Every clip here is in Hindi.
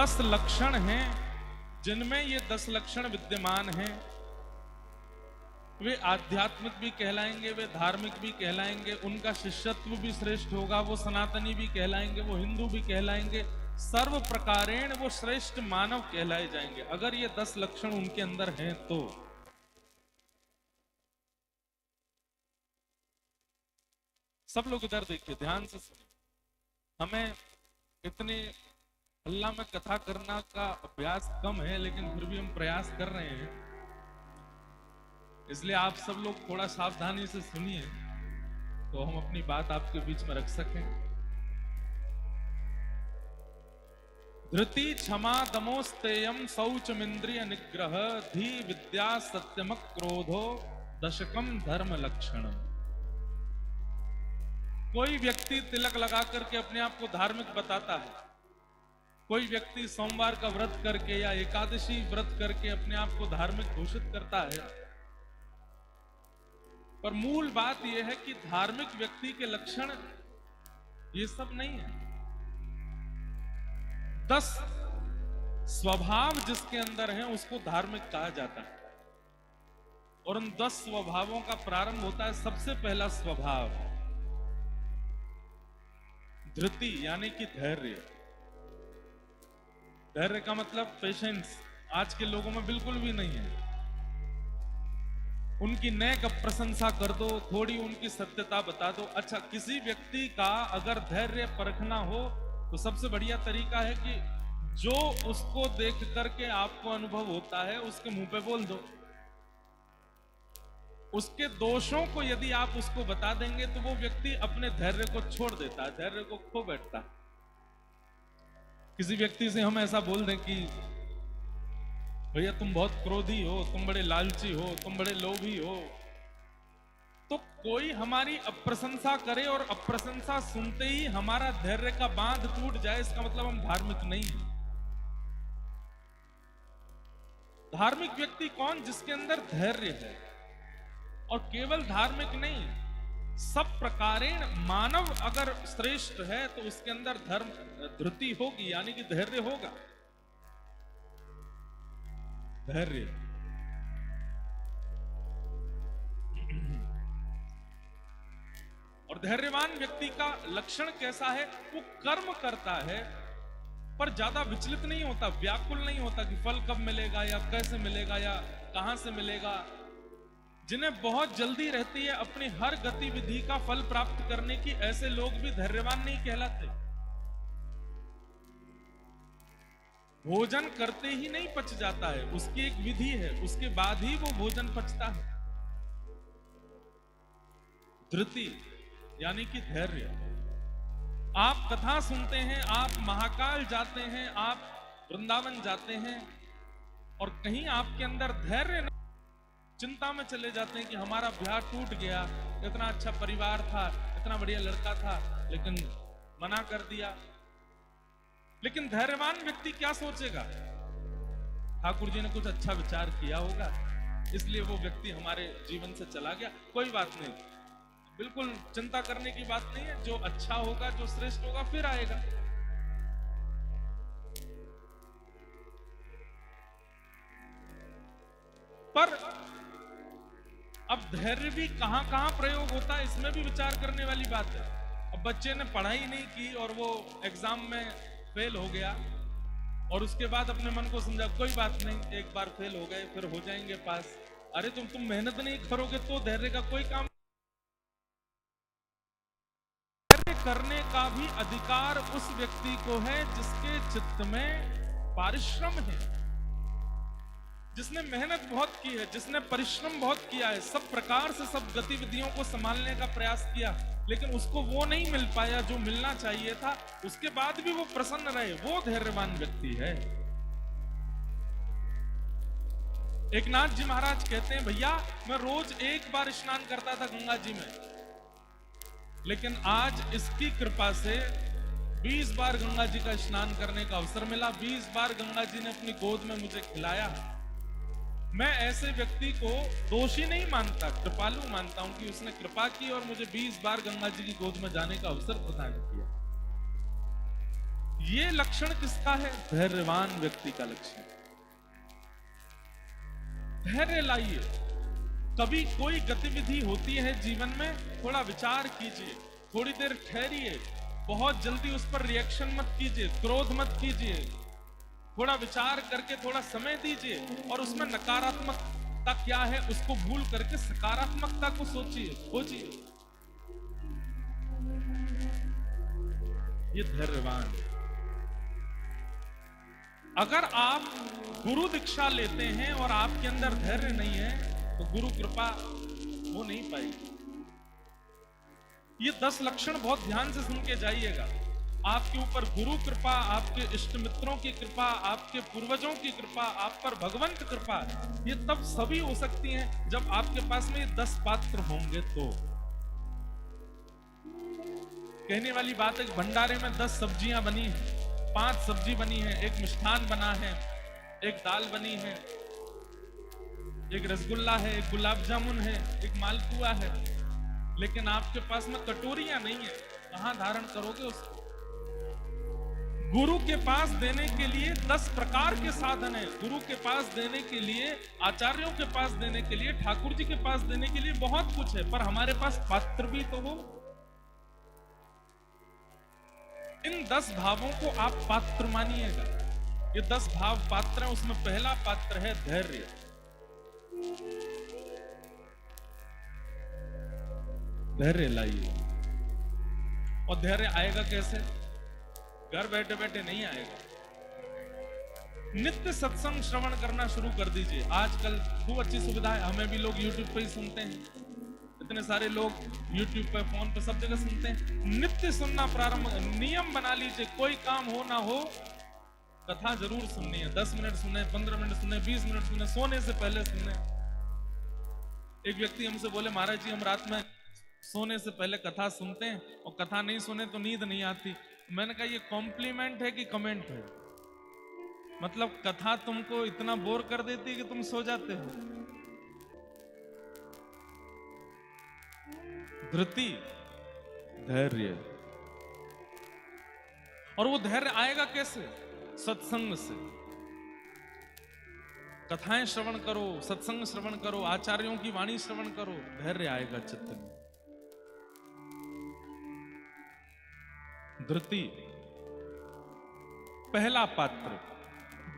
10 लक्षण हैं, जिनमें ये 10 लक्षण विद्यमान हैं। वे आध्यात्मिक भी कहलाएंगे, वे धार्मिक भी कहलाएंगे, उनका शिष्यत्व भी श्रेष्ठ होगा, वो सनातनी भी कहलाएंगे, वो हिंदू भी कहलाएंगे, सर्व प्रकारेण वो श्रेष्ठ मानव कहलाए जाएंगे अगर ये 10 लक्षण उनके अंदर हैं तो। सब लोग इधर देखिए, ध्यान से सुनिए। हमें इतने अल्लाह में कथा करना का अभ्यास कम है, लेकिन फिर भी हम प्रयास कर रहे हैं, इसलिए आप सब लोग थोड़ा सावधानी से सुनिए तो हम अपनी बात आपके बीच में रख सकें। धृति क्षमा दमोस्तेयम शौचमिंद्रिय निग्रह धी विद्या सत्यमक क्रोधो दशकम धर्म लक्षणम। कोई व्यक्ति तिलक लगा करके अपने आप को धार्मिक बताता है, कोई व्यक्ति सोमवार का व्रत करके या एकादशी व्रत करके अपने आप को धार्मिक घोषित करता है, पर मूल बात यह है कि धार्मिक व्यक्ति के लक्षण ये सब नहीं है। 10 स्वभाव जिसके अंदर हैं उसको धार्मिक कहा जाता है, और उन 10 स्वभावों का प्रारंभ होता है। सबसे पहला स्वभाव धृति, यानी कि धैर्य। धैर्य का मतलब पेशेंस आज के लोगों में बिल्कुल भी नहीं है। उनकी नेक प्रशंसा कर दो, थोड़ी उनकी सत्यता बता दो। अच्छा, किसी व्यक्ति का अगर धैर्य परखना हो तो सबसे बढ़िया तरीका है कि जो उसको देख करके आपको अनुभव होता है उसके मुंह पे बोल दो। उसके दोषों को यदि आप उसको बता देंगे तो वो व्यक्ति अपने धैर्य को छोड़ देता है, धैर्य को खो बैठता है। किसी व्यक्ति से हम ऐसा बोल दें कि भैया तुम बहुत क्रोधी हो, तुम बड़े लालची हो, तुम बड़े लोभी हो, तो कोई हमारी अप्रशंसा करे और अप्रशंसा सुनते ही हमारा धैर्य का बांध टूट जाए, इसका मतलब हम धार्मिक नहीं हैं। धार्मिक व्यक्ति कौन? जिसके अंदर धैर्य है, और केवल धार्मिक नहीं, सब प्रकारेण मानव अगर श्रेष्ठ है तो उसके अंदर धृति होगी, यानी कि धैर्य होगा। धैर्य और धैर्यवान व्यक्ति का लक्षण कैसा है? वो कर्म करता है पर ज्यादा विचलित नहीं होता, व्याकुल नहीं होता कि फल कब मिलेगा या कैसे मिलेगा या कहां से मिलेगा। जिन्हें बहुत जल्दी रहती है अपनी हर गतिविधि का फल प्राप्त करने की, ऐसे लोग भी धैर्यवान नहीं कहलाते। भोजन करते ही नहीं पच जाता है, उसकी एक विधि है, उसके बाद ही वो भोजन पचता है। धृति यानी कि धैर्य। आप कथा सुनते हैं, आप महाकाल जाते हैं, आप वृंदावन जाते हैं, और कहीं आपके अंदर धैर्य नहीं, चिंता में चले जाते हैं कि हमारा ब्याह टूट गया, इतना अच्छा परिवार था, इतना बढ़िया लड़का था, लेकिन मना कर दिया। लेकिन धैर्यवान व्यक्ति क्या सोचेगा? ठाकुर जी ने कुछ अच्छा विचार किया होगा, इसलिए वो व्यक्ति हमारे जीवन से चला गया, कोई बात नहीं। बिल्कुल चिंता करने की बात नहीं है, जो अच्छा होगा, जो श्रेष्ठ होगा फिर आएगा। पर अब धैर्य भी कहां कहां प्रयोग होता है, इसमें भी विचार करने वाली बात है। अब बच्चे ने पढ़ाई नहीं की और वो एग्जाम में फेल हो गया, और उसके बाद अपने मन को समझा कोई बात नहीं, एक बार फेल हो गए फिर हो जाएंगे पास। अरे तुम मेहनत नहीं करोगे तो धैर्य का कोई काम। धैर्य करने का भी अधिकार उस व्यक्ति को है जिसके चित्त में परिश्रम है, जिसने मेहनत बहुत की है, जिसने परिश्रम बहुत किया है, सब प्रकार से सब गतिविधियों को संभालने का प्रयास किया, लेकिन उसको वो नहीं मिल पाया जो मिलना चाहिए था, उसके बाद भी वो प्रसन्न रहे, वो धैर्यवान व्यक्ति है। एकनाथ जी महाराज कहते हैं, भैया मैं रोज एक बार स्नान करता था गंगा जी में, लेकिन आज इसकी कृपा से 20 बार गंगा जी का स्नान करने का अवसर मिला, 20 बार गंगा जी ने अपनी गोद में मुझे खिलाया। मैं ऐसे व्यक्ति को दोषी नहीं मानता, कृपालु मानता हूं कि उसने कृपा की और मुझे 20 बार गंगा जी की गोद में जाने का अवसर प्रदान किया। ये लक्षण किसका है? धैर्यवान व्यक्ति का लक्षण। धैर्य लाइए। कभी कोई गतिविधि होती है जीवन में, थोड़ा विचार कीजिए, थोड़ी देर ठहरिए, बहुत जल्दी उस पर रिएक्शन मत कीजिए, क्रोध मत कीजिए, थोड़ा विचार करके थोड़ा समय दीजिए और उसमें नकारात्मकता क्या है उसको भूल करके सकारात्मकता को सोचिए, खोजिए। ये धैर्यवान। अगर आप गुरु दीक्षा लेते हैं और आपके अंदर धैर्य नहीं है तो गुरु कृपा हो नहीं पाएगी। ये 10 लक्षण बहुत ध्यान से सुन के जाइएगा। आपके ऊपर गुरु कृपा, आपके इष्ट मित्रों की कृपा, आपके पूर्वजों की कृपा, आप पर भगवंत कृपा, ये तब सभी हो सकती हैं जब आपके पास में ये 10 पात्र होंगे। तो कहने वाली बात है, भंडारे में 10 सब्जियां बनी हैं, 5 सब्जी बनी है, एक मिष्ठान बना है, एक दाल बनी है, एक रसगुल्ला है, एक गुलाब जामुन है, एक मालपुआ है, लेकिन आपके पास में कटोरियां नहीं है, कहां धारण करोगे उसको? गुरु के पास देने के लिए 10 प्रकार के साधन है। गुरु के पास देने के लिए, आचार्यों के पास देने के लिए, ठाकुर जी के पास देने के लिए बहुत कुछ है, पर हमारे पास पात्र भी तो हो। इन 10 भावों को आप पात्र मानिएगा। ये 10 भाव पात्र है, उसमें पहला पात्र है धैर्य। धैर्य लाइए। और धैर्य आएगा कैसे? घर बैठे बैठे नहीं आएगा। नित्य सत्संग श्रवण करना शुरू कर दीजिए। आजकल खूब अच्छी सुविधा है, हमें भी लोग YouTube पे ही सुनते हैं, इतने सारे लोग YouTube पे, फोन पे, सब जगह सुनते हैं। नित्य सुनना प्रारंभ, नियम बना लीजिए। कोई काम हो ना हो, कथा जरूर सुननी है। 10 मिनट सुने, 15 मिनट सुने, 20 मिनट सुने, सोने से पहले सुने। एक व्यक्ति हमसे बोले, महाराज जी हम रात में सोने से पहले कथा सुनते हैं और कथा नहीं सुने तो नींद नहीं आती। मैंने कहा ये कॉम्प्लीमेंट है कि कमेंट है? मतलब कथा तुमको इतना बोर कर देती है कि तुम सो जाते हो। धृति, धैर्य। और वो धैर्य आएगा कैसे? सत्संग से। कथाएं श्रवण करो, सत्संग श्रवण करो, आचार्यों की वाणी श्रवण करो, धैर्य आएगा चित्त में। धृति पहला पात्र।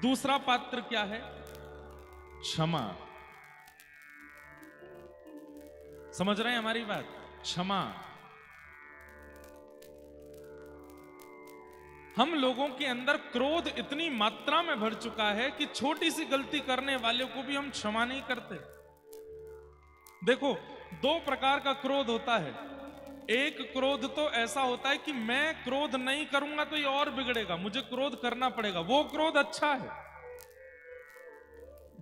दूसरा पात्र क्या है? क्षमा। समझ रहे हैं हमारी बात? क्षमा। हम लोगों के अंदर क्रोध इतनी मात्रा में भर चुका है कि छोटी सी गलती करने वाले को भी हम क्षमा नहीं करते। देखो, 2 प्रकार का क्रोध होता है। एक क्रोध तो ऐसा होता है कि मैं क्रोध नहीं करूंगा तो ये और बिगड़ेगा, मुझे क्रोध करना पड़ेगा। वो क्रोध अच्छा है।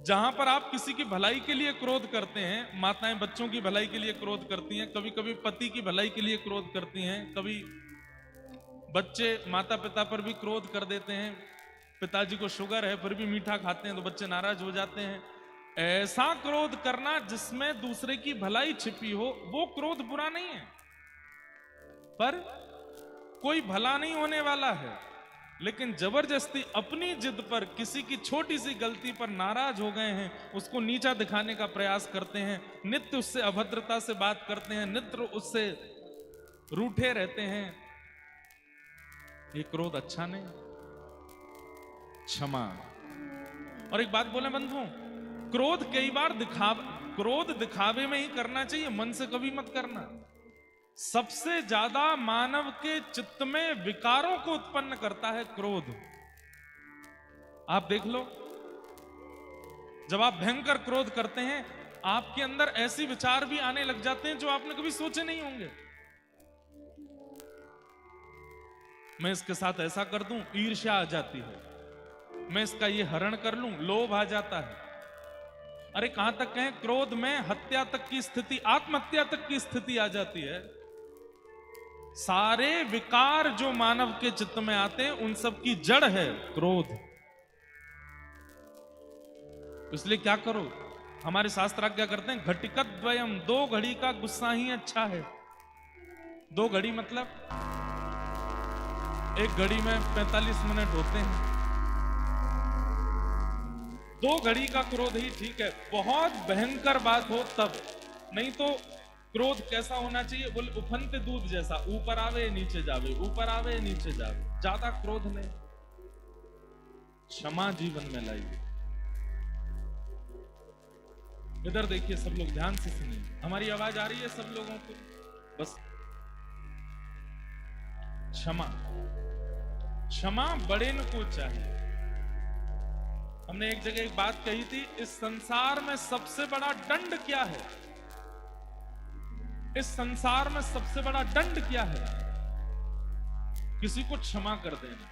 जहां पर आप किसी की भलाई के लिए क्रोध करते हैं, माताएं बच्चों की भलाई के लिए क्रोध करती हैं, कभी कभी पति की भलाई के लिए क्रोध करती हैं, कभी बच्चे माता पिता पर भी क्रोध कर देते हैं। पिताजी को शुगर है फिर भी मीठा खाते हैं तो बच्चे नाराज हो जाते हैं। ऐसा क्रोध करना जिसमें दूसरे की भलाई छिपी हो, वो क्रोध बुरा नहीं है, पर कोई भला नहीं होने वाला है। लेकिन जबरदस्ती अपनी जिद पर किसी की छोटी सी गलती पर नाराज हो गए हैं, उसको नीचा दिखाने का प्रयास करते हैं, नित्य उससे अभद्रता से बात करते हैं, नित्य उससे रूठे रहते हैं, ये क्रोध अच्छा नहीं। क्षमा। और एक बात बोले बंधुओं, क्रोध कई बार क्रोध दिखावे में ही करना चाहिए, मन से कभी मत करना। सबसे ज्यादा मानव के चित्त में विकारों को उत्पन्न करता है क्रोध। आप देख लो, जब आप भयंकर क्रोध करते हैं, आपके अंदर ऐसे विचार भी आने लग जाते हैं जो आपने कभी सोचे नहीं होंगे। मैं इसके साथ ऐसा कर दूं, ईर्ष्या आ जाती है। मैं इसका ये हरण कर लूं, लोभ आ जाता है। अरे कहां तक कहें, क्रोध में हत्या तक की स्थिति, आत्महत्या तक की स्थिति आ जाती है। सारे विकार जो मानव के चित्त में आते हैं, उन सब की जड़ है क्रोध। इसलिए क्या करो, हमारे शास्त्र क्या करते हैं, घटिकत द्वयम, 2 घड़ी का गुस्सा ही अच्छा है। 2 घड़ी मतलब एक घड़ी में 45 मिनट होते हैं, 2 घड़ी का क्रोध ही ठीक है। बहुत भयंकर बात हो तब, नहीं तो क्रोध कैसा होना चाहिए? बोले उफनते दूध जैसा, ऊपर आवे नीचे जावे, ऊपर आवे नीचे जावे। ज्यादा क्रोध नहीं, क्षमा जीवन में लाइए। इधर देखिए सब लोग, ध्यान से सुनिए, हमारी आवाज आ रही है सब लोगों को? बस क्षमा, क्षमा बड़े न को चाहिए। हमने एक जगह एक बात कही थी, इस संसार में सबसे बड़ा दंड क्या है? इस संसार में सबसे बड़ा दंड क्या है? किसी को क्षमा कर देना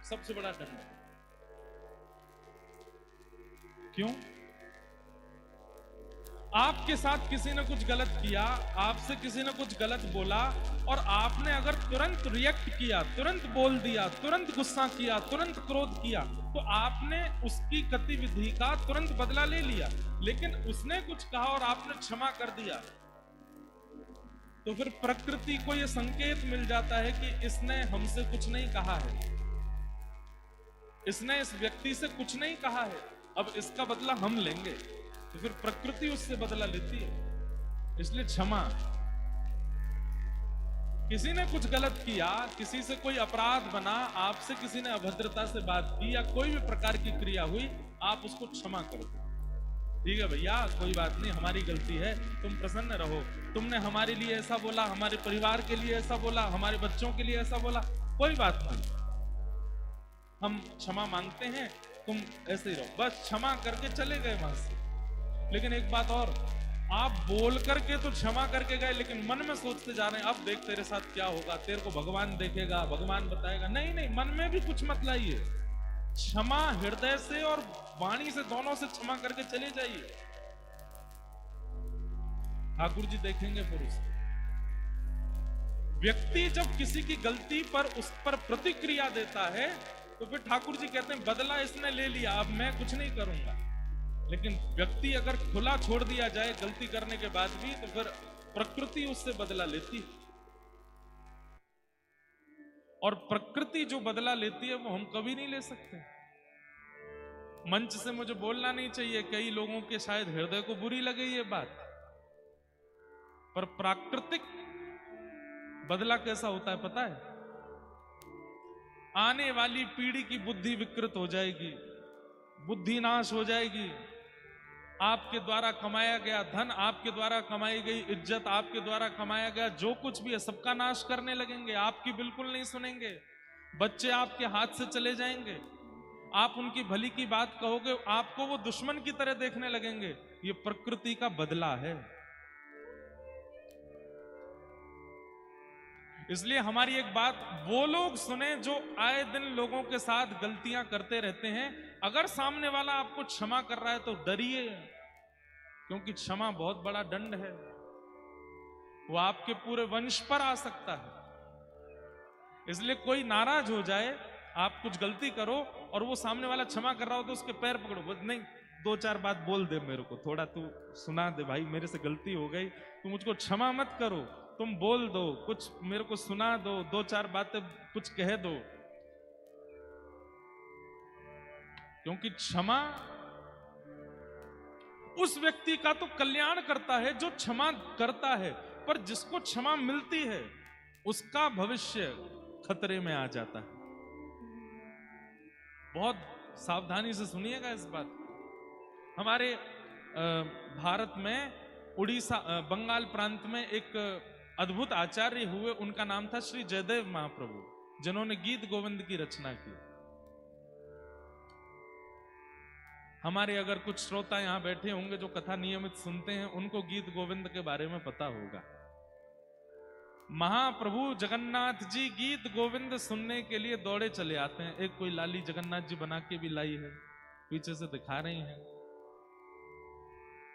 सबसे बड़ा दंड। क्यों? आपके साथ किसी ने कुछ गलत किया, आपसे किसी ने कुछ गलत बोला, और आपने अगर तुरंत रिएक्ट किया, तुरंत बोल दिया, तुरंत गुस्सा किया, तुरंत क्रोध किया, तो आपने उसकी गतिविधि का तुरंत बदला ले लिया। लेकिन उसने कुछ कहा और आपने क्षमा कर दिया, तो फिर प्रकृति को यह संकेत मिल जाता है कि इसने हमसे कुछ नहीं कहा है, इसने इस व्यक्ति से कुछ नहीं कहा है, अब इसका बदला हम लेंगे। तो फिर प्रकृति उससे बदला लेती है। इसलिए क्षमा, किसी ने कुछ गलत किया, किसी से कोई अपराध बना, आपसे किसी ने अभद्रता से बात की या कोई भी प्रकार की क्रिया हुई, आप उसको क्षमा कर दो। ठीक है भैया, कोई बात नहीं, हमारी गलती है, तुम प्रसन्न रहो, तुमने हमारे लिए ऐसा बोला, हमारे परिवार के लिए ऐसा बोला, हमारे बच्चों के लिए ऐसा बोला, कोई बात नहीं, हम क्षमा मांगते हैं, तुम ऐसे ही रहो। बस क्षमा करके चले गए वहां से। लेकिन एक बात और, आप बोल करके तो क्षमा करके गए, लेकिन मन में सोचते जा रहे हैं अब देख तेरे साथ क्या होगा, तेरे को भगवान देखेगा, भगवान बताएगा। नहीं नहीं, मन में भी कुछ मत लाइए, क्षमा हृदय से और वाणी से, दोनों से क्षमा करके चले जाइए। ठाकुर जी देखेंगे फिर उसे। व्यक्ति जब किसी की गलती पर उस पर प्रतिक्रिया देता है, तो फिर ठाकुर जी कहते हैं बदला इसने ले लिया, अब मैं कुछ नहीं करूंगा। लेकिन व्यक्ति अगर खुला छोड़ दिया जाए गलती करने के बाद भी, तो फिर प्रकृति उससे बदला लेती है। और प्रकृति जो बदला लेती है वो हम कभी नहीं ले सकते। मंच से मुझे बोलना नहीं चाहिए, कई लोगों के शायद हृदय को बुरी लगे ये बात, पर प्राकृतिक बदला कैसा होता है पता है? आने वाली पीढ़ी की बुद्धि विकृत हो जाएगी, बुद्धि नाश हो जाएगी, आपके द्वारा कमाया गया धन, आपके द्वारा कमाई गई इज्जत, आपके द्वारा कमाया गया जो कुछ भी है, सबका नाश करने लगेंगे, आपकी बिल्कुल नहीं सुनेंगे, बच्चे आपके हाथ से चले जाएंगे, आप उनकी भली की बात कहोगे, आपको वो दुश्मन की तरह देखने लगेंगे। ये प्रकृति का बदला है। इसलिए हमारी एक बात वो लोग सुने जो आए दिन लोगों के साथ गलतियां करते रहते हैं। अगर सामने वाला आपको क्षमा कर रहा है तो डरिए, क्योंकि क्षमा बहुत बड़ा दंड है, वो आपके पूरे वंश पर आ सकता है। इसलिए कोई नाराज हो जाए, आप कुछ गलती करो और वो सामने वाला क्षमा कर रहा हो तो उसके पैर पकड़ो, नहीं 2-4 बात बोल दे मेरे को, थोड़ा तू सुना दे भाई, मेरे से गलती हो गई, तू मुझको क्षमा मत करो, तुम बोल दो, कुछ मेरे को सुना दो, 2-4 बातें कुछ कह दो। क्योंकि क्षमा उस व्यक्ति का तो कल्याण करता है जो क्षमा करता है, पर जिसको क्षमा मिलती है उसका भविष्य खतरे में आ जाता है। बहुत सावधानी से सुनिएगा इस बात। हमारे भारत में उड़ीसा, बंगाल प्रांत में एक अद्भुत आचार्य हुए, उनका नाम था श्री जयदेव महाप्रभु, जिन्होंने गीत गोविंद की रचना की। हमारे अगर कुछ श्रोता यहां बैठे होंगे जो कथा नियमित सुनते हैं, उनको गीत गोविंद के बारे में पता होगा। महाप्रभु जगन्नाथ जी गीत गोविंद सुनने के लिए दौड़े चले आते हैं। एक कोई लाली जगन्नाथ जी बना के भी लाई है, पीछे से दिखा रही हैं।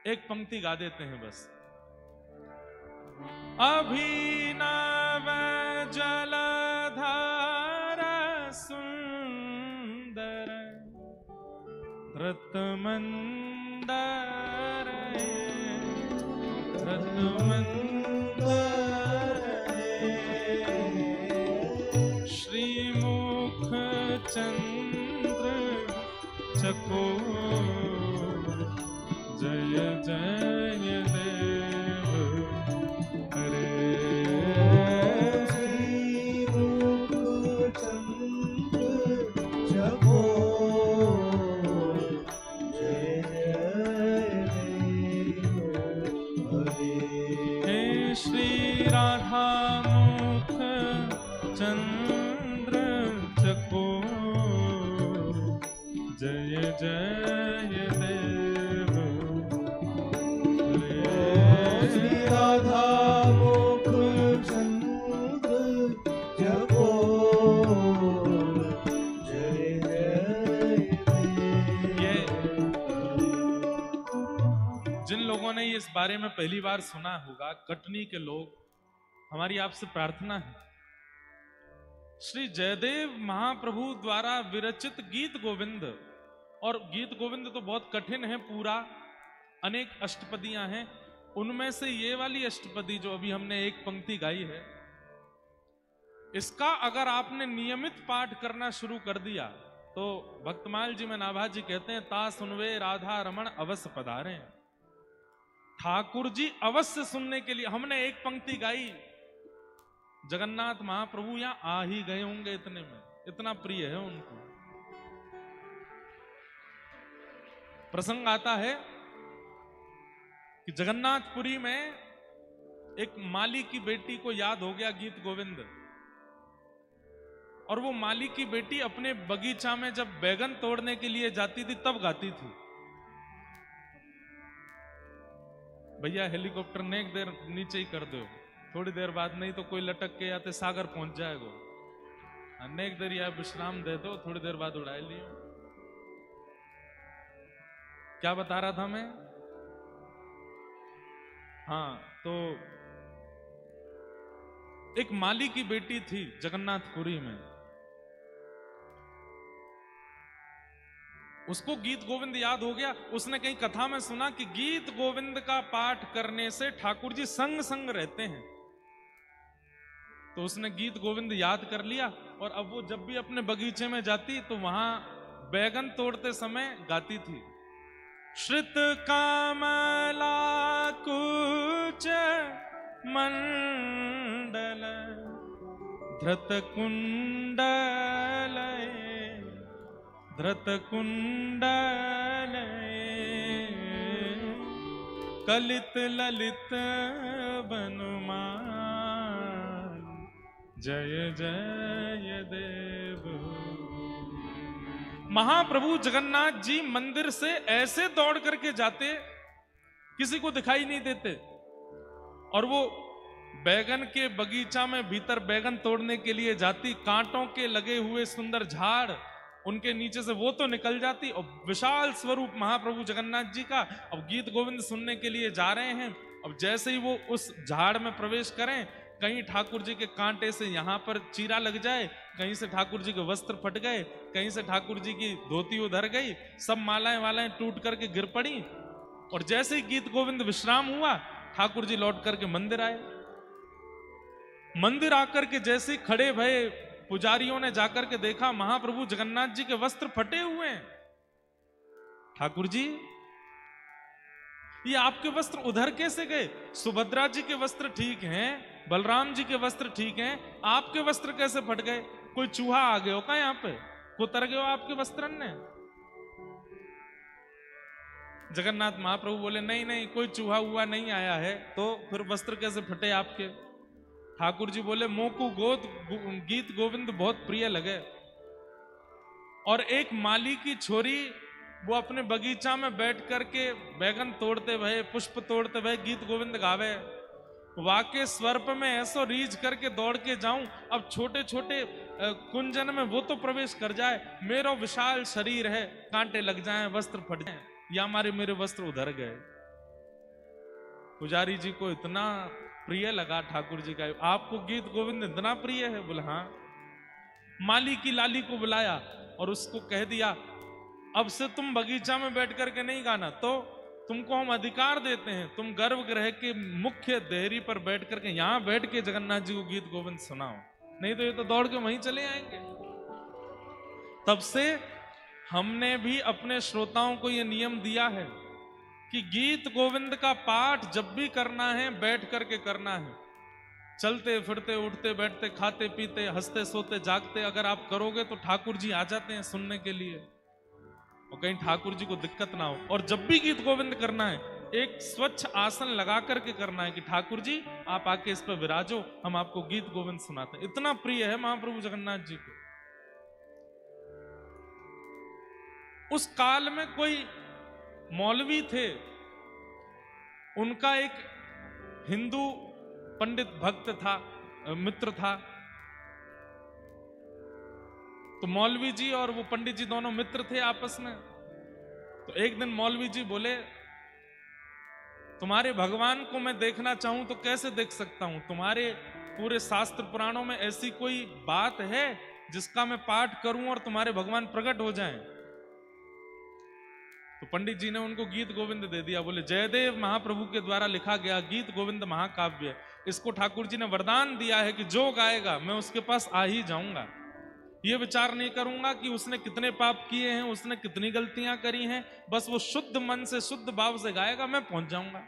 एक पंक्ति गा देते हैं बस। अभिनव जलधार सुंदर रतमंदर रतमंदर श्री चंद्र चकोर जय जय देव हरे श्री मुख चंद्र चकोर जय जय देव हरे हे श्री राधा मुख चंद्र चकोर जय जय देव हरे श्री राधा मुख चंद्र चकोर जय जय ये देव जिन लोगों ने इस बारे में पहली बार सुना होगा, कटनी के लोग, हमारी आपसे प्रार्थना है, श्री जयदेव महाप्रभु द्वारा विरचित गीत गोविंद, और गीत गोविंद तो बहुत कठिन है पूरा, अनेक अष्टपदियां हैं, उनमें से ये वाली अष्टपदी जो अभी हमने एक पंक्ति गाई है, इसका अगर आपने नियमित पाठ करना शुरू कर दिया तो भक्तमाल जी में नाभा जी कहते हैं, ता सुनवे राधा रमण अवश्य पधारे। ठाकुर जी अवश्य सुनने के लिए। हमने एक पंक्ति गाई, जगन्नाथ महाप्रभु यहां आ ही गए होंगे, इतने में इतना प्रिय है उनको। प्रसंग आता है कि जगन्नाथपुरी में एक माली की बेटी को याद हो गया गीत गोविंद, और वो माली की बेटी अपने बगीचा में जब बैगन तोड़ने के लिए जाती थी तब गाती थी, भैया हेलीकॉप्टर ने एक देर नीचे ही कर दो, थोड़ी देर बाद नहीं तो कोई लटक के आते सागर पहुंच जाएगा, अनेक देर या विश्राम दे दो, थोड़ी देर बाद उड़ा लियो। क्या बता रहा था मैं? हाँ, तो एक माली की बेटी थी जगन्नाथपुरी में, उसको गीत गोविंद याद हो गया। उसने कहीं कथा में सुना कि गीत गोविंद का पाठ करने से ठाकुर जी संग संग रहते हैं, तो उसने गीत गोविंद याद कर लिया, और अब वो जब भी अपने बगीचे में जाती तो वहां बैगन तोड़ते समय गाती थी, श्रित कामला कुच मंडल धृत कुंडल धृत कुंडल कलित ललित बनुमान जय जय देव। महाप्रभु जगन्नाथ जी मंदिर से ऐसे दौड़ करके जाते, किसी को दिखाई नहीं देते, और वो बैगन के बगीचा में भीतर बैगन तोड़ने के लिए जाती, कांटों के लगे हुए सुंदर झाड़, उनके नीचे से वो तो निकल जाती, और विशाल स्वरूप महाप्रभु जगन्नाथ जी का। अब गीत गोविंद सुनने के लिए जा रहे हैं, अब जैसे ही वो उस झाड़ में प्रवेश करें, कहीं ठाकुर जी के कांटे से यहां पर चीरा लग जाए, कहीं से ठाकुर जी के वस्त्र फट गए, कहीं से ठाकुर जी की धोती उधर गई, सब मालाएं वालाएं टूट करके गिर पड़ी, और जैसे ही गीत गोविंद विश्राम हुआ, ठाकुर जी लौट करके मंदिर आए। मंदिर आकर के जैसे खड़े भये, पुजारियों ने जाकर के देखा महाप्रभु जगन्नाथ जी के वस्त्र फटे हुए हैं। ठाकुर जी, ये आपके वस्त्र उधर कैसे गए? सुभद्रा जी के वस्त्र ठीक हैं, बलराम जी के वस्त्र ठीक हैं, आपके वस्त्र कैसे फट गए? कोई चूहा आ गया हो क्या यहाँ पे? कुतर गए हो आपके वस्त्रन ने? जगन्नाथ महाप्रभु बोले, नहीं नहीं, कोई चूहा हुआ नहीं आया है, तो फिर वस्त्र कैसे फटे आपके? ठाकुर जी बोले, मोकू गीत गोविंद बहुत प्रिय लगे, और एक माली की छोरी वो अपने बगीचा में बैठ करके बैगन तोड़ते भये, पुष्प तोड़ते भये गीत गोविंद गावे, वाके स्वर्प में ऐसो रीझ करके दौड़ के जाऊं, अब छोटे छोटे कुंजन में वो तो प्रवेश कर जाए, मेरा विशाल शरीर है, कांटे लग जाएं, वस्त्र फट जाएं, या मेरे वस्त्र उधर गए। पुजारी जी को इतना प्रिय लगा ठाकुर जी का, आपको गीत गोविंद इतना प्रिय है? बोले हाँ। माली की लाली को बुलाया और उसको कह दिया, अब से तुम बगीचा में बैठ करके नहीं गाना, तो तुमको हम अधिकार देते हैं, तुम गर्भगृह के मुख्य देहरी पर बैठ करके यहां बैठ के जगन्नाथ जी को गीत गोविंद सुनाओ, नहीं तो ये तो दौड़ के वहीं चले आएंगे। तब से हमने भी अपने श्रोताओं को यह नियम दिया है कि गीत गोविंद का पाठ जब भी करना है बैठ करके करना है। चलते फिरते उठते बैठते खाते पीते हंसते सोते जागते अगर आप करोगे तो ठाकुर जी आ जाते हैं सुनने के लिए, और कहीं ठाकुर जी को दिक्कत ना हो। और जब भी गीत गोविंद करना है एक स्वच्छ आसन लगा करके करना है कि ठाकुर जी आप आके इस पर विराजो, हम आपको गीत गोविंद सुनाते हैं। इतना प्रिय है महाप्रभु जगन्नाथ जी को। उस काल में कोई मौलवी थे, उनका एक हिंदू पंडित भक्त था, मित्र था। तो मौलवी जी और वो पंडित जी दोनों मित्र थे आपस में। तो एक दिन मौलवी जी बोले, तुम्हारे भगवान को मैं देखना चाहूं तो कैसे देख सकता हूं? तुम्हारे पूरे शास्त्र पुराणों में ऐसी कोई बात है जिसका मैं पाठ करूं और तुम्हारे भगवान प्रकट हो जाएं? तो पंडित जी ने उनको गीत गोविंद दे दिया। बोले जयदेव महाप्रभु के द्वारा लिखा गया गीत गोविंद महाकाव्य, इसको ठाकुर जी ने वरदान दिया है कि जो गाएगा मैं उसके पास आ ही जाऊंगा। ये विचार नहीं करूंगा कि उसने कितने पाप किए हैं, उसने कितनी गलतियां करी हैं, बस वो शुद्ध मन से शुद्ध भाव से गाएगा, मैं पहुंच जाऊंगा।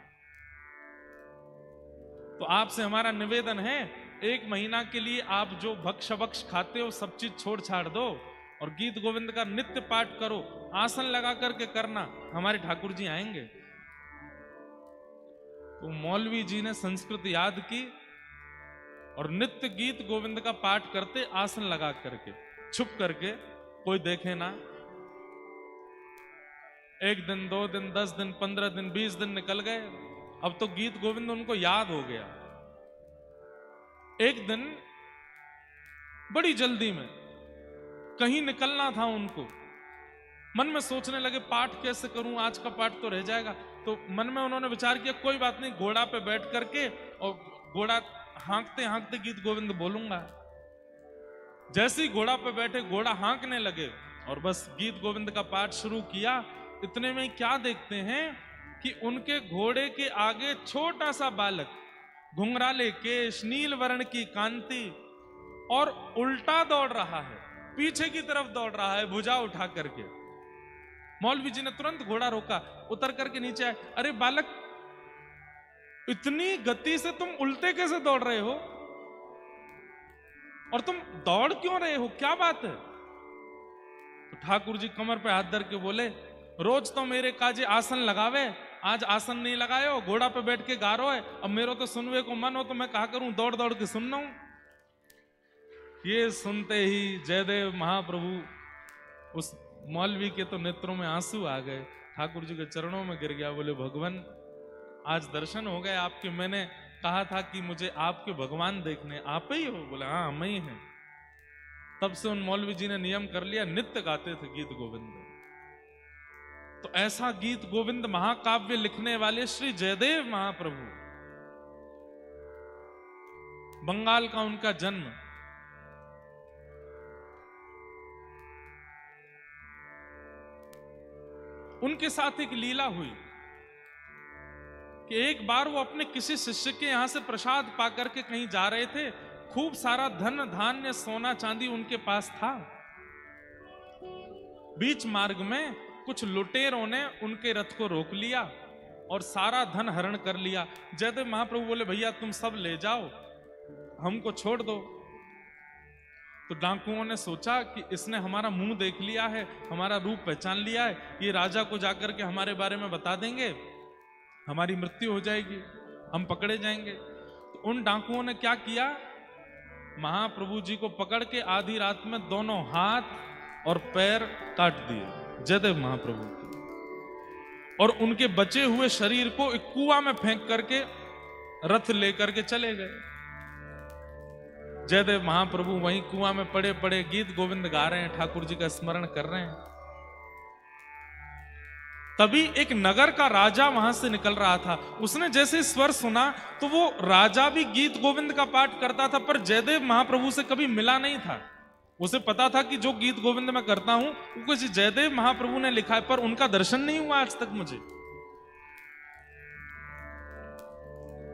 तो आपसे हमारा निवेदन है, 1 महीना के लिए आप जो भक्ष वक्ष खाते हो सब चीज छोड़ छाड़ दो और गीत गोविंद का नित्य पाठ करो। आसन लगा करके करना, हमारे ठाकुर जी आएंगे। तो मौलवी जी ने संस्कृत याद की और नित्य गीत गोविंद का पाठ करते आसन लगा करके, छुप करके, कोई देखे ना। 1 दिन 2 दिन 10 दिन 15 दिन 20 दिन निकल गए। अब तो गीत गोविंद उनको याद हो गया। एक दिन बड़ी जल्दी में कहीं निकलना था उनको, मन में सोचने लगे पाठ कैसे करूं, आज का पाठ तो रह जाएगा। तो मन में उन्होंने विचार किया कोई बात नहीं, घोड़ा पे बैठ करके और घोड़ा हाँकते हाँकते गीत गोविंद बोलूंगा। जैसे ही घोड़ा पे बैठे घोड़ा हाँकने लगे और बस गीत गोविंद का पाठ शुरू किया। इतने में क्या देखते हैं कि उनके घोड़े के आगे छोटा सा बालक, घुंघराले केश, नील वर्ण की कांति, और उल्टा दौड़ रहा है, पीछे की तरफ दौड़ रहा है भुजा उठा करके। मौलवी जी ने तुरंत घोड़ा रोका, उतर करके नीचे आए। अरे बालक, इतनी गति से तुम उल्टे कैसे दौड़ रहे हो और तुम दौड़ क्यों रहे हो, क्या बात है? तो ठाकुर जी कमर पे हाथ धर के बोले, रोज तो मेरे काजे आसन लगावे, आज आसन नहीं लगाए हो, घोड़ा पे बैठ के गा रो है। अब मेरे तो सुनवे को मन हो तो मैं कहा करूं, दौड़ दौड़ के सुनना हूं। ये सुनते ही जयदेव महाप्रभु उस मौलवी के तो नेत्रों में आंसू आ गए, ठाकुर जी के चरणों में गिर गया। बोले भगवान आज दर्शन हो गए आपके, मैंने कहा था कि मुझे आपके भगवान देखने, आप ही हो? बोले हाँ हम ही हैं। तब से उन मौलवी जी ने नियम कर लिया, नित्य गाते थे गीत गोविंद। तो ऐसा गीत गोविंद महाकाव्य लिखने वाले श्री जयदेव महाप्रभु, बंगाल का उनका जन्म। उनके साथ एक लीला हुई कि एक बार वो अपने किसी शिष्य के यहां से प्रसाद पाकर के कहीं जा रहे थे। खूब सारा धन धान्य सोना चांदी उनके पास था। बीच मार्ग में कुछ लुटेरों ने उनके रथ को रोक लिया और सारा धन हरण कर लिया। जयदेव महाप्रभु बोले भैया तुम सब ले जाओ, हमको छोड़ दो। तो डाकुओं ने सोचा कि इसने हमारा मुंह देख लिया है, हमारा रूप पहचान लिया है, ये राजा को जाकर के हमारे बारे में बता देंगे, हमारी मृत्यु हो जाएगी, हम पकड़े जाएंगे। तो उन डाकुओं ने क्या किया, महाप्रभु जी को पकड़ के आधी रात में दोनों हाथ और पैर काट दिए जयदेव महाप्रभु के, और उनके बचे हुए शरीर को एक कुआं में फेंक करके रथ लेकर के चले गए। जयदेव महाप्रभु वहीं कुआं में पड़े पड़े गीत गोविंद गा रहे हैं, ठाकुर जी का स्मरण कर रहे हैं। तभी एक नगर का राजा वहां से निकल रहा था। उसने जैसे स्वर सुना तो वो राजा भी गीत गोविंद का पाठ करता था, पर जयदेव महाप्रभु से कभी मिला नहीं था। उसे पता था कि जो गीत गोविंद मैं करता हूं वो किसी जयदेव महाप्रभु ने लिखा है, पर उनका दर्शन नहीं हुआ आज तक मुझे।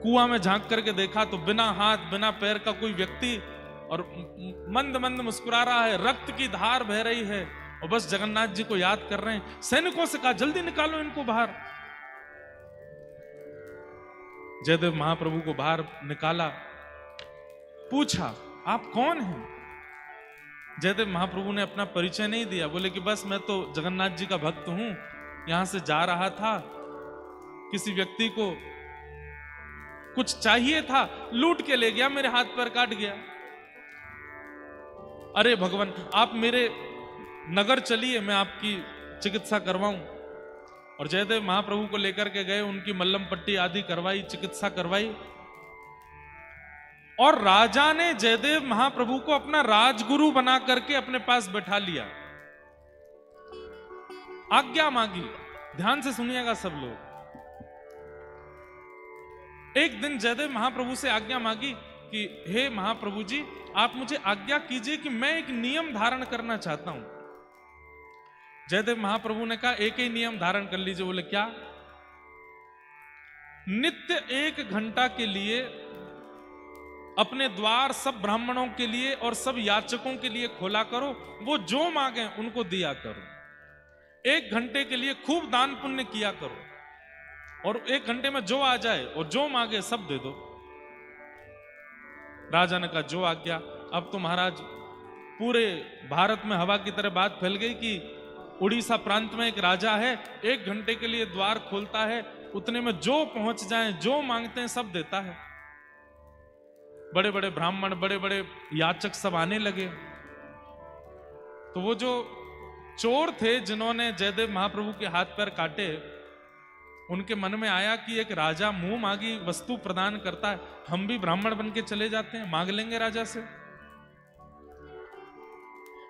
कुआं में झांक करके देखा तो बिना हाथ बिना पैर का कोई व्यक्ति और मंद मंद मुस्कुरा रहा है, रक्त की धार बह रही है और बस जगन्नाथ जी को याद कर रहे हैं। सैनिकों से कहा जल्दी निकालो इनको बाहर। जयदेव महाप्रभु को बाहर निकाला, पूछा आप कौन हैं? जयदेव महाप्रभु ने अपना परिचय नहीं दिया, बोले कि बस मैं तो जगन्नाथ जी का भक्त हूं, यहां से जा रहा था, किसी व्यक्ति को कुछ चाहिए था, लूट के ले गया, मेरे हाथ पैर काट गया। अरे भगवान आप मेरे नगर चलिए, मैं आपकी चिकित्सा करवाऊं। और जयदेव महाप्रभु को लेकर के गए, उनकी मल्लम पट्टी आदि करवाई, चिकित्सा करवाई। और राजा ने जयदेव महाप्रभु को अपना राजगुरु बना करके अपने पास बैठा लिया, आज्ञा मांगी। ध्यान से सुनिएगा सब लोग। एक दिन जयदेव महाप्रभु से आज्ञा मांगी कि हे महाप्रभु जी आप मुझे आज्ञा कीजिए कि मैं एक नियम धारण करना चाहता हूं। जयदेव महाप्रभु ने कहा एक ही नियम धारण कर लीजिए। बोले क्या? नित्य 1 घंटा के लिए अपने द्वार सब ब्राह्मणों के लिए और सब याचकों के लिए खोला करो, वो जो मांगे उनको दिया करो। 1 घंटे के लिए खूब दान पुण्य किया करो और 1 घंटे में जो आ जाए और जो मांगे सब दे दो। राजा ने कहा जो आज्ञा। अब तो महाराज पूरे भारत में हवा की तरह बात फैल गई कि उड़ीसा प्रांत में एक राजा है, 1 घंटे के लिए द्वार खोलता है, उतने में जो पहुंच जाए जो मांगते हैं सब देता है। बड़े बड़े ब्राह्मण, बड़े बड़े याचक सब आने लगे। तो वो जो चोर थे जिन्होंने जयदेव महाप्रभु के हाथ पैर काटे, उनके मन में आया कि एक राजा मुंह मांगी वस्तु प्रदान करता है, हम भी ब्राह्मण बन के चले जाते हैं, मांग लेंगे राजा से।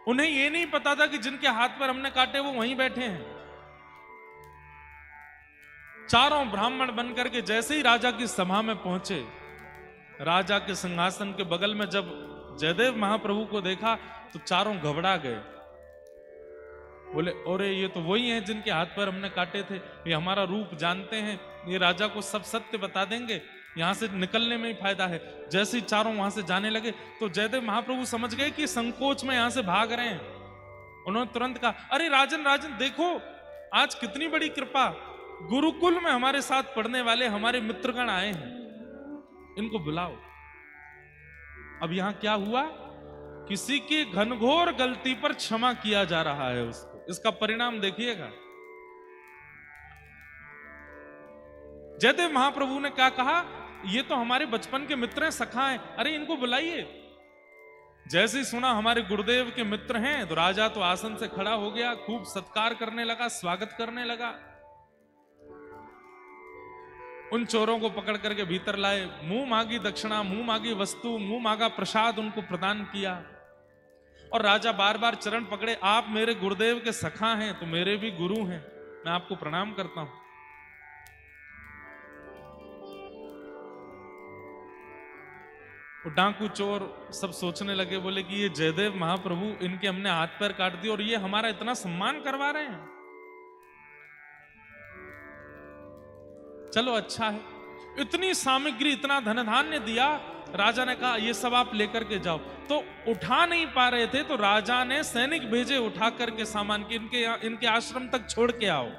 उन्हें यह नहीं पता था कि जिनके हाथ पैर हमने काटे वो वहीं बैठे हैं। चारों ब्राह्मण बनकर के जैसे ही राजा की सभा में पहुंचे, राजा के सिंहासन के बगल में जब जयदेव महाप्रभु को देखा तो चारों घबरा गए। बोले अरे ये तो वही हैं जिनके हाथ पैर हमने काटे थे, ये हमारा रूप जानते हैं, ये राजा को सब सत्य बता देंगे, यहां से निकलने में ही फायदा है। जैसे ही चारों वहां से जाने लगे तो जयदेव महाप्रभु समझ गए कि संकोच में यहां से भाग रहे हैं। उन्होंने तुरंत कहा अरे राजन राजन देखो आज कितनी बड़ी कृपा, गुरुकुल में हमारे साथ पढ़ने वाले हमारे मित्रगण आए हैं, इनको बुलाओ। अब यहां क्या हुआ? किसी की घनघोर गलती पर क्षमा किया जा रहा है उसको। इसका परिणाम देखिएगा। जयदेव महाप्रभु ने क्या कहा? ये तो हमारे बचपन के मित्र हैं, सखा हैं, अरे इनको बुलाइए। जैसे ही सुना हमारे गुरुदेव के मित्र हैं तो राजा तो आसन से खड़ा हो गया, खूब सत्कार करने लगा, स्वागत करने लगा। उन चोरों को पकड़ करके भीतर लाए, मुंह मांगी दक्षिणा, मुंह मांगी वस्तु, मुंह मांगा प्रसाद उनको प्रदान किया। और राजा बार बार चरण पकड़े, आप मेरे गुरुदेव के सखा हैं तो मेरे भी गुरु हैं, मैं आपको प्रणाम करता हूं। डाकू चोर सब सोचने लगे, बोले कि ये जयदेव महाप्रभु, इनके हमने हाथ पैर काट दिए और ये हमारा इतना सम्मान करवा रहे हैं। चलो अच्छा है। इतनी सामग्री, इतना धन धान्य दिया। राजा ने कहा ये सब आप लेकर के जाओ। तो उठा नहीं पा रहे थे तो राजा ने सैनिक भेजे उठा करके सामान की इनके आश्रम तक छोड़ के आओ।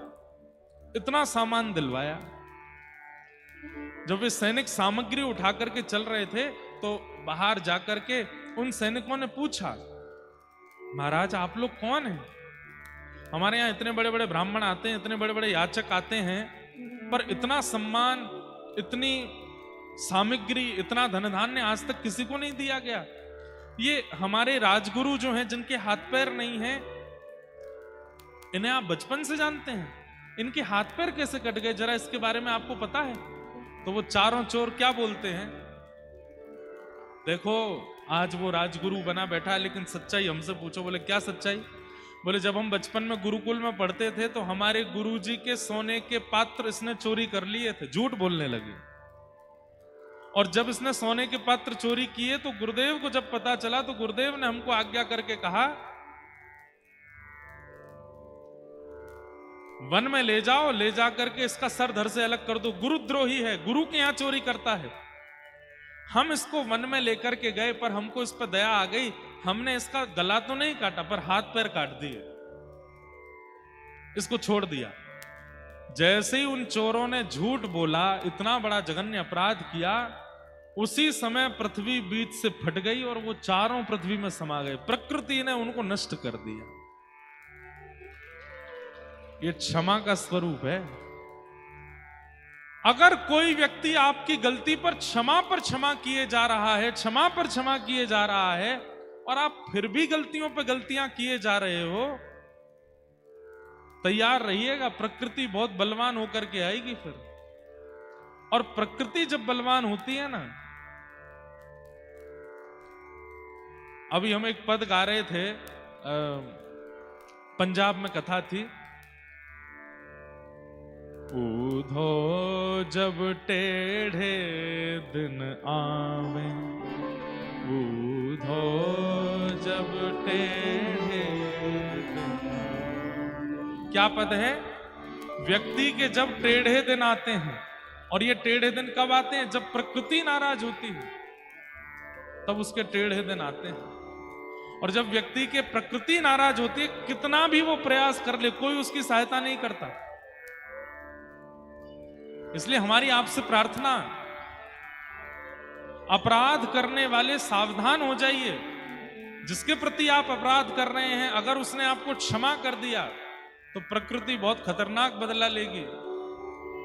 इतना सामान दिलवाया। जब वे सैनिक सामग्री उठा करके चल रहे थे तो बाहर जाकर के उन सैनिकों ने पूछा, महाराज आप लोग कौन हैं? हमारे यहाँ इतने बड़े बड़े ब्राह्मण आते हैं, इतने बड़े बड़े याचक आते हैं, पर इतना सम्मान, इतनी सामग्री, इतना धन धान्य आज तक किसी को नहीं दिया गया। ये हमारे राजगुरु जो हैं जिनके हाथ पैर नहीं हैं, इन्हें आप बचपन से जानते हैं, इनके हाथ पैर कैसे कट गए, जरा इसके बारे में आपको पता है? तो वो चारों चोर क्या बोलते हैं, देखो आज वो राजगुरु बना बैठा है लेकिन सच्चाई हमसे पूछो। बोले क्या सच्चाई? बोले जब हम बचपन में गुरुकुल में पढ़ते थे तो हमारे गुरुजी के सोने के पात्र इसने चोरी कर लिए थे। झूठ बोलने लगे। और जब इसने सोने के पात्र चोरी किए तो गुरुदेव को जब पता चला तो गुरुदेव ने हमको आज्ञा करके कहा वन में ले जाओ, ले जा करके इसका सर धड़ से अलग कर दो, गुरुद्रोही है, गुरु के यहां चोरी करता है। हम इसको वन में लेकर के गए, पर हमको इस पर दया आ गई, हमने इसका गला तो नहीं काटा पर हाथ पैर काट दिए, इसको छोड़ दिया। जैसे ही उन चोरों ने झूठ बोला, इतना बड़ा जघन्य अपराध किया, उसी समय पृथ्वी बीच से फट गई और वो चारों पृथ्वी में समा गए। प्रकृति ने उनको नष्ट कर दिया। ये क्षमा का स्वरूप है। अगर कोई व्यक्ति आपकी गलती पर क्षमा किए जा रहा है, क्षमा पर क्षमा किए जा रहा है, और आप फिर भी गलतियों पे गलतियां किए जा रहे हो, तैयार रहिएगा, प्रकृति बहुत बलवान होकर के आएगी फिर। और प्रकृति जब बलवान होती है ना, अभी हम एक पद गा रहे थे, पंजाब में कथा थी, ऊधो जब टेढ़े दिन आवे, ऊधो जब टेढ़े दिन। क्या पद है? व्यक्ति के जब टेढ़े दिन आते हैं, और ये टेढ़े दिन कब आते हैं? जब प्रकृति नाराज होती है, तब उसके टेढ़े दिन आते हैं। और जब व्यक्ति के प्रकृति नाराज होती है, कितना भी वो प्रयास कर ले, कोई उसकी सहायता नहीं करता। इसलिए हमारी आपसे प्रार्थना, अपराध करने वाले सावधान हो जाइए। जिसके प्रति आप अपराध कर रहे हैं, अगर उसने आपको क्षमा कर दिया तो प्रकृति बहुत खतरनाक बदला लेगी।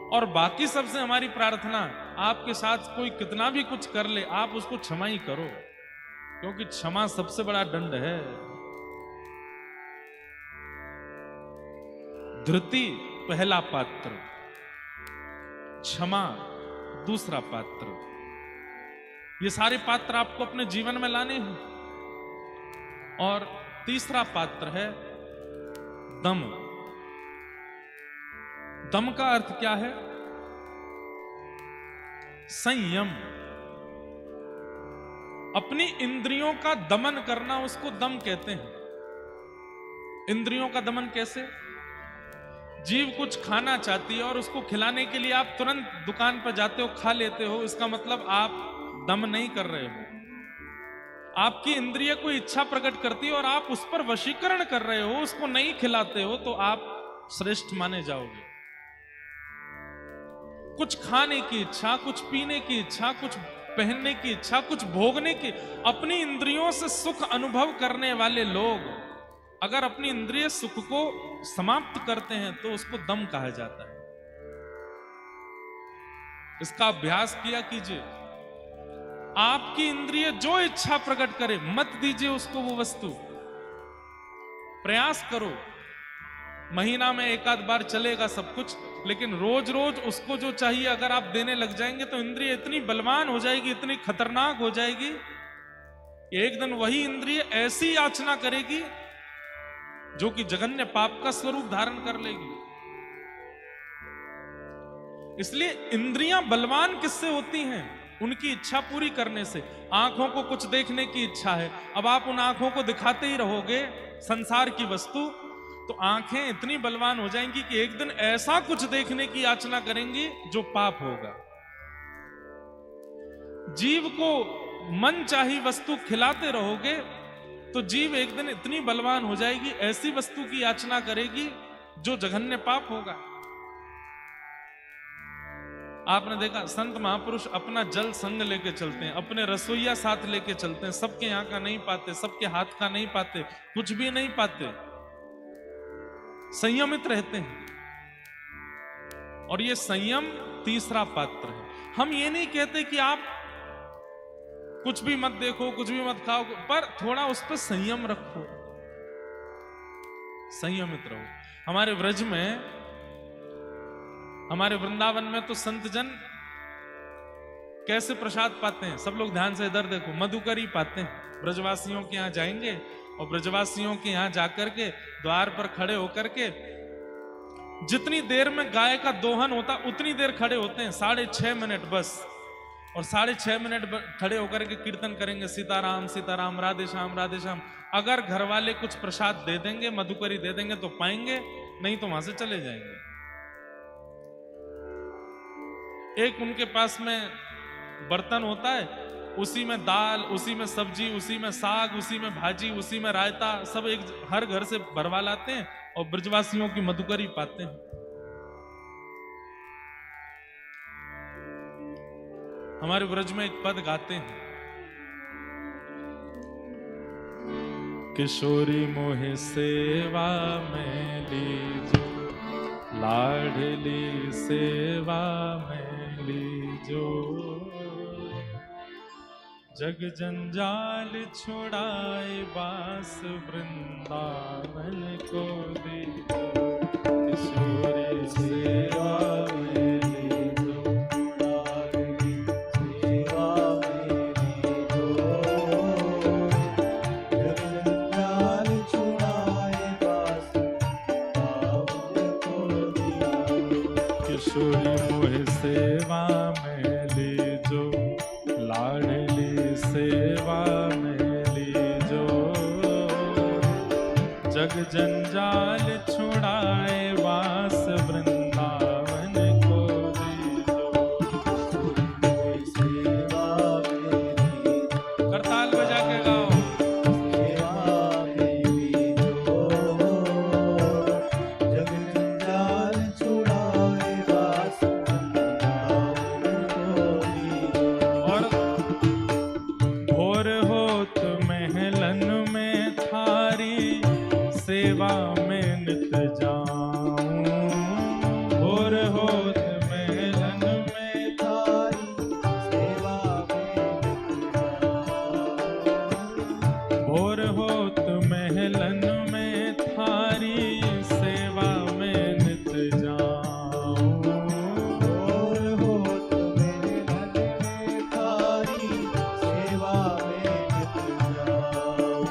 और बाकी सबसे हमारी प्रार्थना, आपके साथ कोई कितना भी कुछ कर ले, आप उसको क्षमा ही करो, क्योंकि क्षमा सबसे बड़ा दंड है। धृति पहला पात्र, क्षमा दूसरा पात्र। ये सारे पात्र आपको अपने जीवन में लाने हैं। और तीसरा पात्र है दम। दम का अर्थ क्या है? संयम। अपनी इंद्रियों का दमन करना, उसको दम कहते हैं। इंद्रियों का दमन कैसे? जीव कुछ खाना चाहती है और उसको खिलाने के लिए आप तुरंत दुकान पर जाते हो, खा लेते हो, इसका मतलब आप दम नहीं कर रहे हो। आपकी इंद्रिय कोई इच्छा प्रकट करती है और आप उस पर वशीकरण कर रहे हो, उसको नहीं खिलाते हो, तो आप श्रेष्ठ माने जाओगे। कुछ खाने की इच्छा, कुछ पीने की इच्छा, कुछ पहनने की इच्छा, कुछ भोगने की, अपनी इंद्रियों से सुख अनुभव करने वाले लोग अगर अपनी इंद्रिय सुख को समाप्त करते हैं तो उसको दम कहा जाता है। इसका अभ्यास किया कीजिए। आपकी इंद्रिय जो इच्छा प्रकट करे, मत दीजिए उसको वो वस्तु। प्रयास करो, महीना में एक आध बार चलेगा सब कुछ, लेकिन रोज रोज उसको जो चाहिए अगर आप देने लग जाएंगे तो इंद्रिय इतनी बलवान हो जाएगी, इतनी खतरनाक हो जाएगी, एक दिन वही इंद्रिय ऐसी याचना करेगी जो कि जघन्य पाप का स्वरूप धारण कर लेगी। इसलिए इंद्रियां बलवान किससे होती हैं? उनकी इच्छा पूरी करने से। आंखों को कुछ देखने की इच्छा है, अब आप उन आंखों को दिखाते ही रहोगे संसार की वस्तु, तो आंखें इतनी बलवान हो जाएंगी कि एक दिन ऐसा कुछ देखने की याचना करेंगी जो पाप होगा। जीव को मन चाही वस्तु खिलाते रहोगे तो जीव एक दिन इतनी बलवान हो जाएगी, ऐसी वस्तु की याचना करेगी जो जघन्य पाप होगा। आपने देखा संत महापुरुष अपना जल संग लेके चलते हैं, अपने रसोईया साथ लेके चलते हैं, सबके यहाँ का नहीं पाते, सबके हाथ का नहीं पाते, कुछ भी नहीं पाते, संयमित रहते हैं। और ये संयम तीसरा पात्र है। हम ये नहीं कहते कि आप कुछ भी मत देखो, कुछ भी मत खाओ, पर थोड़ा उस पर संयम रखो, संयमित रहो। हमारे व्रज में, हमारे वृंदावन में तो संत जन कैसे प्रसाद पाते हैं? सब लोग ध्यान से इधर देखो, मधुकरी पाते हैं। ब्रजवासियों के यहाँ जाएंगे और ब्रजवासियों के यहाँ जाकर के द्वार पर खड़े होकर के जितनी देर में गाय का दोहन होता उतनी देर खड़े होते हैं, 6.5 मिनट बस। और 6.5 मिनट खड़े होकर के कीर्तन करेंगे, सीताराम सीताराम, राधे श्याम राधे श्याम। अगर घर वाले कुछ प्रसाद दे देंगे, मधुकरी दे देंगे तो पाएंगे, नहीं तो वहां से चले जाएंगे। एक उनके पास में बर्तन होता है, उसी में दाल, उसी में सब्जी, उसी में साग, उसी में भाजी, उसी में रायता, सब एक हर घर से भरवा लाते हैं और ब्रजवासियों की मधुकरी पाते हैं। हमारे ब्रज में एक पद गाते हैं, किशोरी मोहे सेवा में लीजो, लाडली सेवा में लीजो, जग जंजाल छुड़ाए बास वृंदावन को दीजो, किशोरी सेवा में लीजो, लाडली सेवा में लीजो, जग जंजाल छुड़ाए बास वृंदावन को दीजो, किशोरी मोहे सेवा में लीजो, लाडली सेवा में लीजो, जग जंजाल छुड़ाए वास वृंदावन को दीजो, सेवा में लीजो, करताल बजा के गाओ, सेवा में लीजो, जग जंजाल छुड़ाए वास वृंदावन को दीजो। और भोर होत महलन में थारी सेवा में नित जाऊं, भोर होत महलन में थारी सेवा में नित जाऊं, भोर होत महलन में थारी सेवा में नित जाऊं, भोर होत महलन में थारी सेवा में नित जाऊं,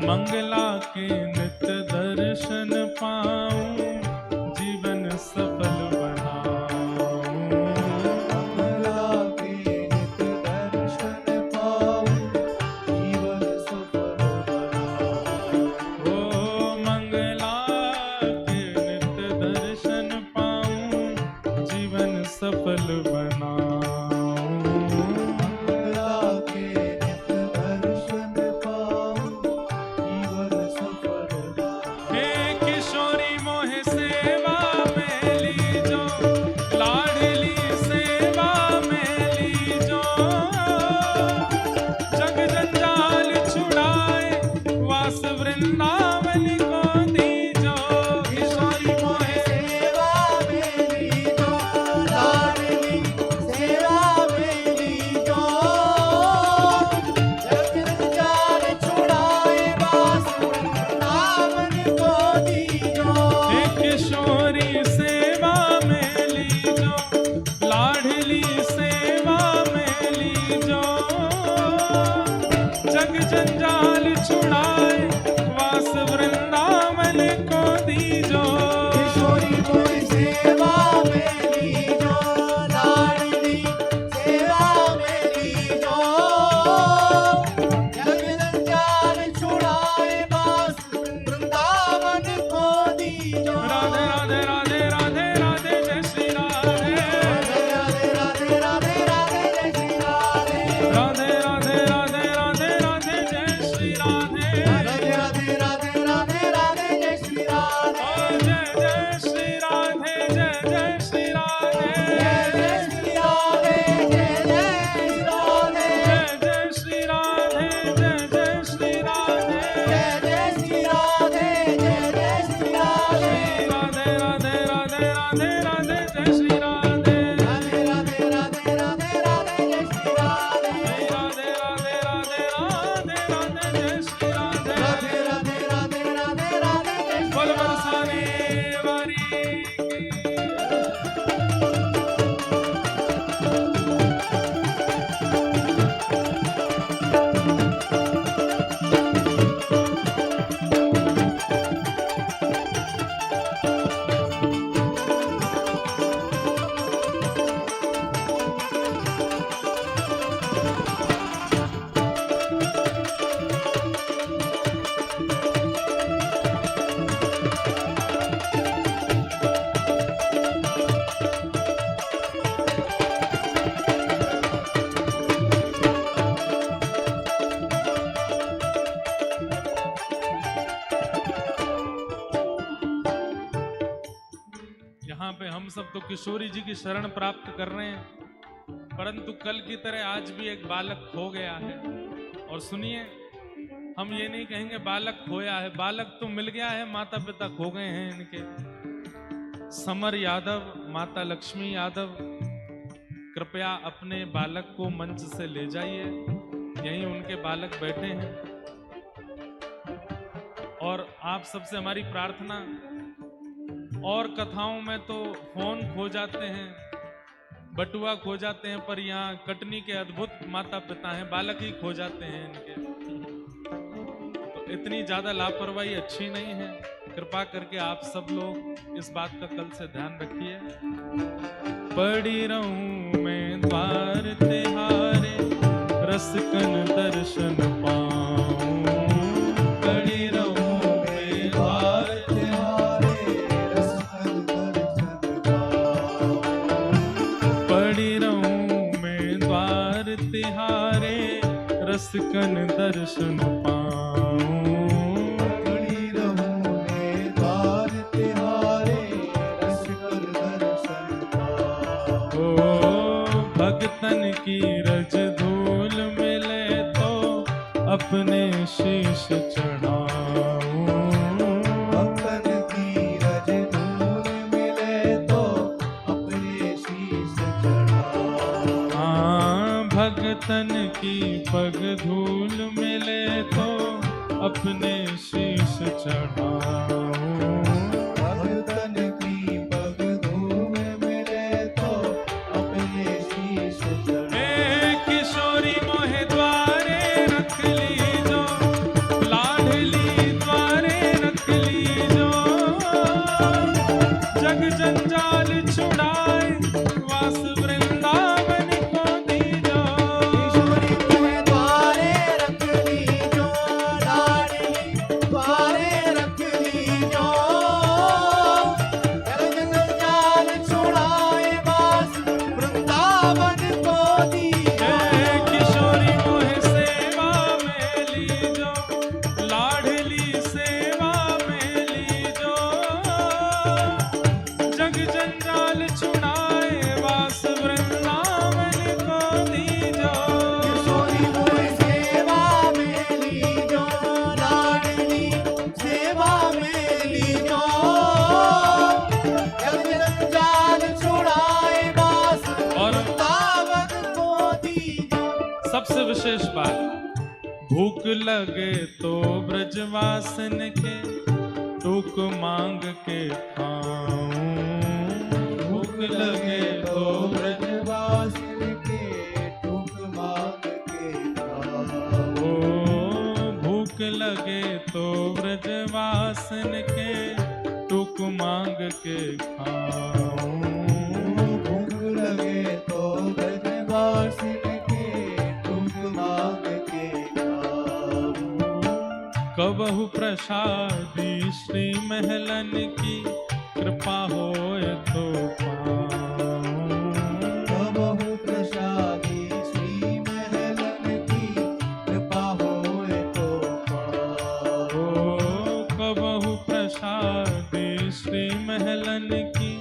मंगला के नित दर्शन पाऊं, जीवन सफल बनाऊं, मंगला के नित दर्शन पाऊं, जीवन सफल बनाऊं, ओ मंगला के नित दर्शन पाऊं, जीवन सफल बनाऊं, मंगला के नित दर्शन पाऊं, जीवन सफल बनाऊं। हे किशोरी मोहे सेवा में लीजो, लाडली सेवा में लीजो, जग जंजाल छुड़ाए वास वृंदावन को दीजो, किशोरी मोहे सेवा में लीजो, लाडली सेवा में लीजो, जग जंजाल छुड़ाए वास वृंदावन को दीजो, हे किशोरी सेवा में लीजो, लाडली सेवा में लीजो, जग जंजाल छुड़ाए वास वृंदावन को दीजो, किशोरी मोहे सेवा में लीजो, लाडली सेवा में लीजो, जग जंजाल छुड़ाए वास वृंदावन को दीजो। राधे राधे राधे राधे राधे जय श्री राधे, राधे राधे राधे राधे जय श्री राधे, राधे राधे राधे राधे राधे जय श्री राधे, राधे राधे राधे राधे राधे जय श्री राधे, जय जय श्री राधे, जय जय श्री राधे, जय जय श्री राधे, जय जय श्री राधे, जय जय श्री राधे, जय जय श्री राधे, जय जय श्री राधे, राधे राधे राधे राधे राधे जय श्री राधे, राधे राधे राधे राधे राधे जय श्री राधे, राधे राधे राधे राधे राधे जय श्री राधे, राधे राधे राधे राधे राधे जय श्री राधे। बोल बरसाने वारी यहाँ पे हम सब तो किशोरी जी की शरण प्राप्त कर रहे हैं, परंतु कल की तरह आज भी एक बालक खो गया है। और सुनिए, हम ये नहीं कहेंगे बालक खोया है, बालक तो मिल गया है, माता पिता खो गए हैं इनके। समर यादव, माता लक्ष्मी यादव, कृपया अपने बालक को मंच से ले जाइए, यहीं उनके बालक बैठे हैं। और आप सबसे हमारी प्रार्थना, और कथाओं में तो फोन खो जाते हैं, बटुआ खो जाते हैं, पर यहाँ कटनी के अद्भुत माता पिता हैं, बालक ही खो जाते हैं इनके। तो इतनी ज्यादा लापरवाही अच्छी नहीं है। कृपा करके आप सब लोग इस बात का कल से ध्यान रखिए। पड़ी रहूं मैं द्वार तिहारे, रसकन दर्शन पाऊं। पड़ी रहूं मैं द्वार तिहारे, रसकन दर्शन पाऊं। पड़ी रहूं मैं द्वार तिहारे, रसकन दर्शन पाऊं। पड़ी रहूं मैं द्वार तिहारे, रसकन दर्शन पाऊं। ओ भगतन की रज धूल मिले तो अपने शीश चढ़ाऊं। भक्तन की रज धूल मिले तो अपने शीश चढ़ाऊं। हाँ, भगतन की पग धूल मिले तो अपने शीश चढ़ाऊं। भगतन की पग धूल मिले तो अपने शीश चढ़ाऊं। ए किशोरी मोहे द्वारे रख लीजो, लाडली द्वारे रख लीजो। जग जंजाल छुड़ाए, वास वृंदावन को दीजो। किशोरी मोहे द्वारे रख लीजो, लाडली द्वारे रख लीजो। जग जंजाल छुड़ाए, वास वृंदावन को दीजो। ए किशोरी मोहे सेवा में लीजो, लाडली सेवा में लीजो। जग जंजाल छुड़ाए, वास वृंदावन को दीजो। किशोरी मोहे सेवा में लीजो, लाडली सेवा में लीजो। जग जंजाल छुड़ाए, वास और वृंदावन को दीजो। सबसे विशेष बात, भूख लगे तो ब्रजवासन के टूक मांग के खाऊं। भूख लगे तो ब्रजवासिन के टूक मांग के खाऊं। ओ भूख लगे तो ब्रजवासन के टूक मांग के खाऊं। भूख लगे तो ब्रजवासिन के टूक मांग के खाऊं। कबहु प्रसादी श्री महलन की कृपा होए तो पाऊं। कबहु प्रसादी श्री महलन की कृपा होए तो पाऊं। ओ कबहु प्रसादी श्री महलन की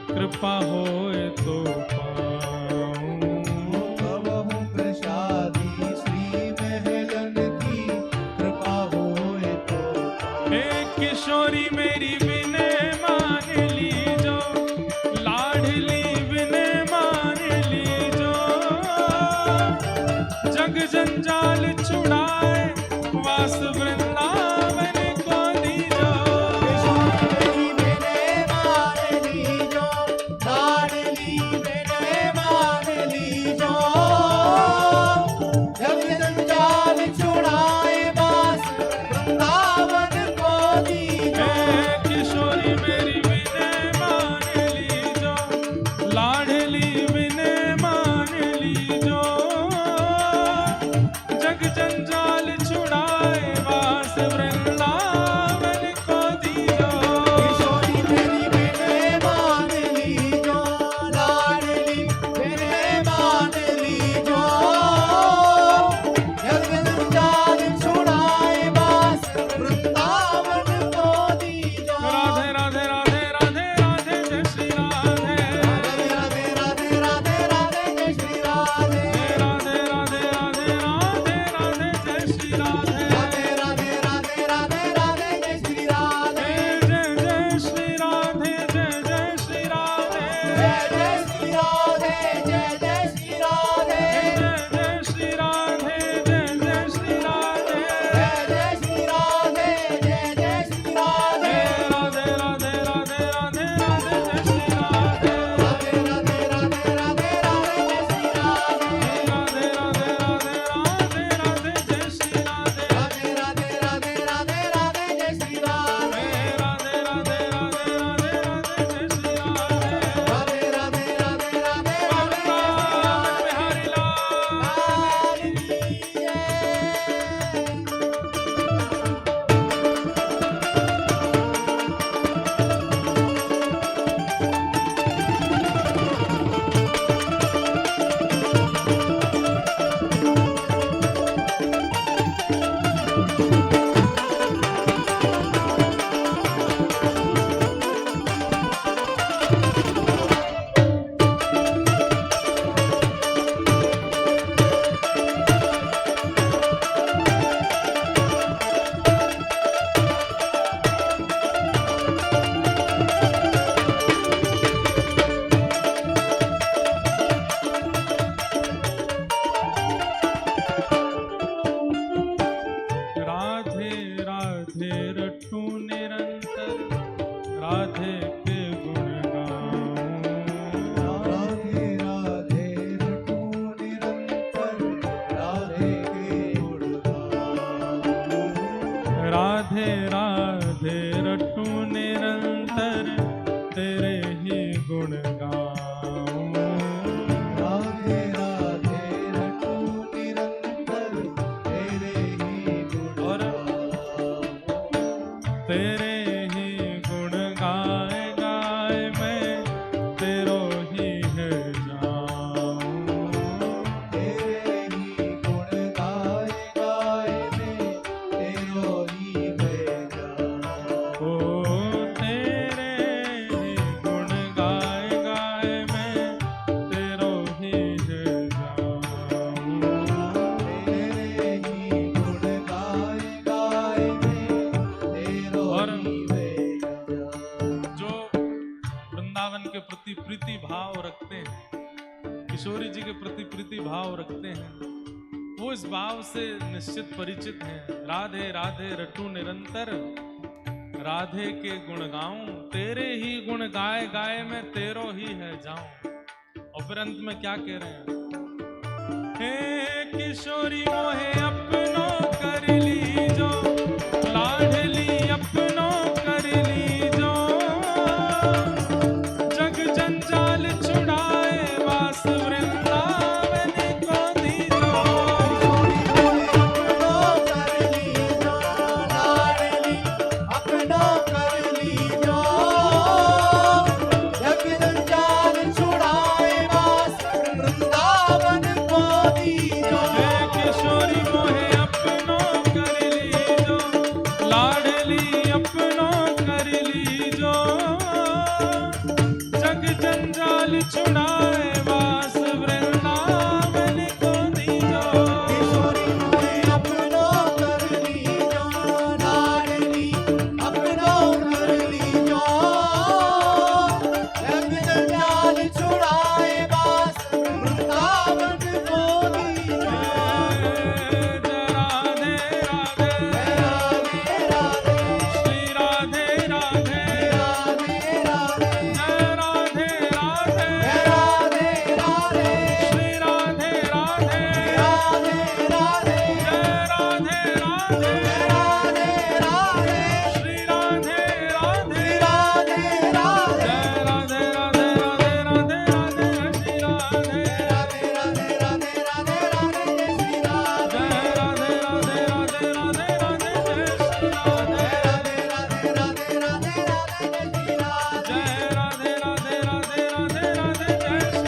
कृपा होए तो पाऊं। कबहु प्रसादी श्री महलन की कृपा होए तो पाऊं। हे किशोरी मेरी विनय मान लीजो, लाडली विनय मान लीजो। जग जंजाल छुड़ाए, वास वृंदावन को दीजो। किशोरी मेरी विनय मान लीजो, लाडली विनय मान लीजो। जग जंजाल छुड़ाए, वास वृंदावन को दीजो। हे गुण गाऊं। राधे राधे रटू निरंतर तेरे ही गुण और गाऊं। तेरे ही गुण गाए गाए मैं तेरो ही है जाऊं। तेरे ही गुण गाए गाए मैं तेरो ही है जाऊं। ओ तेरे ही गुण गाए गाए मैं तेरो ही है जाऊं। तेरे ही गुण गाए गाए मैं तेरो और ही है जाऊं। जो वृंदावन के प्रति प्रीति भाव रखते हैं, किशोरी जी के प्रति प्रीति भाव रखते हैं, वो इस भाव से निश्चित परिचित हैं। राधे राधे रटू निरंतर, राधे के गुण गाऊं, तेरे ही गुण गाए गाए मैं तेरो ही है जाऊं। और फिर अंत में क्या कह रहे हैं? हे किशोरी मोहे अपनो कर लीजो, लाडली अपनो कर लीजो, जग जंजाल छुड़ाए वास वृंदावन को दीजो। अपनो कर लीजो, जग जंजाल छुड़ाए वास वृंदावन को दीजो। हे किशोरी मोहे अपनो कर लीजो, लाडली अपनो कर लीजो, जग जंजाल छुड़ाए वास वृंदावन को दीजो। किशोरी मोहे अपनो कर लीजो, लाडली अपनो कर लीजो, जग जंजाल छुड़ाए वास वृंदावन को दीजो। जय राधे राधे, राधे राधे श्री राधे राधे, राधे राधे जय राधे राधे, राधे राधे श्री राधे राधे, राधे राधे जय राधे राधे, राधे राधे श्री राधे राधे, राधे राधे जय राधे राधे राधे राधे राधे, श्री राधे, राधे राधे राधे राधे राधे श्री राधे जय राधे राधे राधे राधे राधे, जय श्री राधे, राधे राधे राधे राधे राधे श्री राधे जय राधे राधे राधे राधे राधे, जय श्री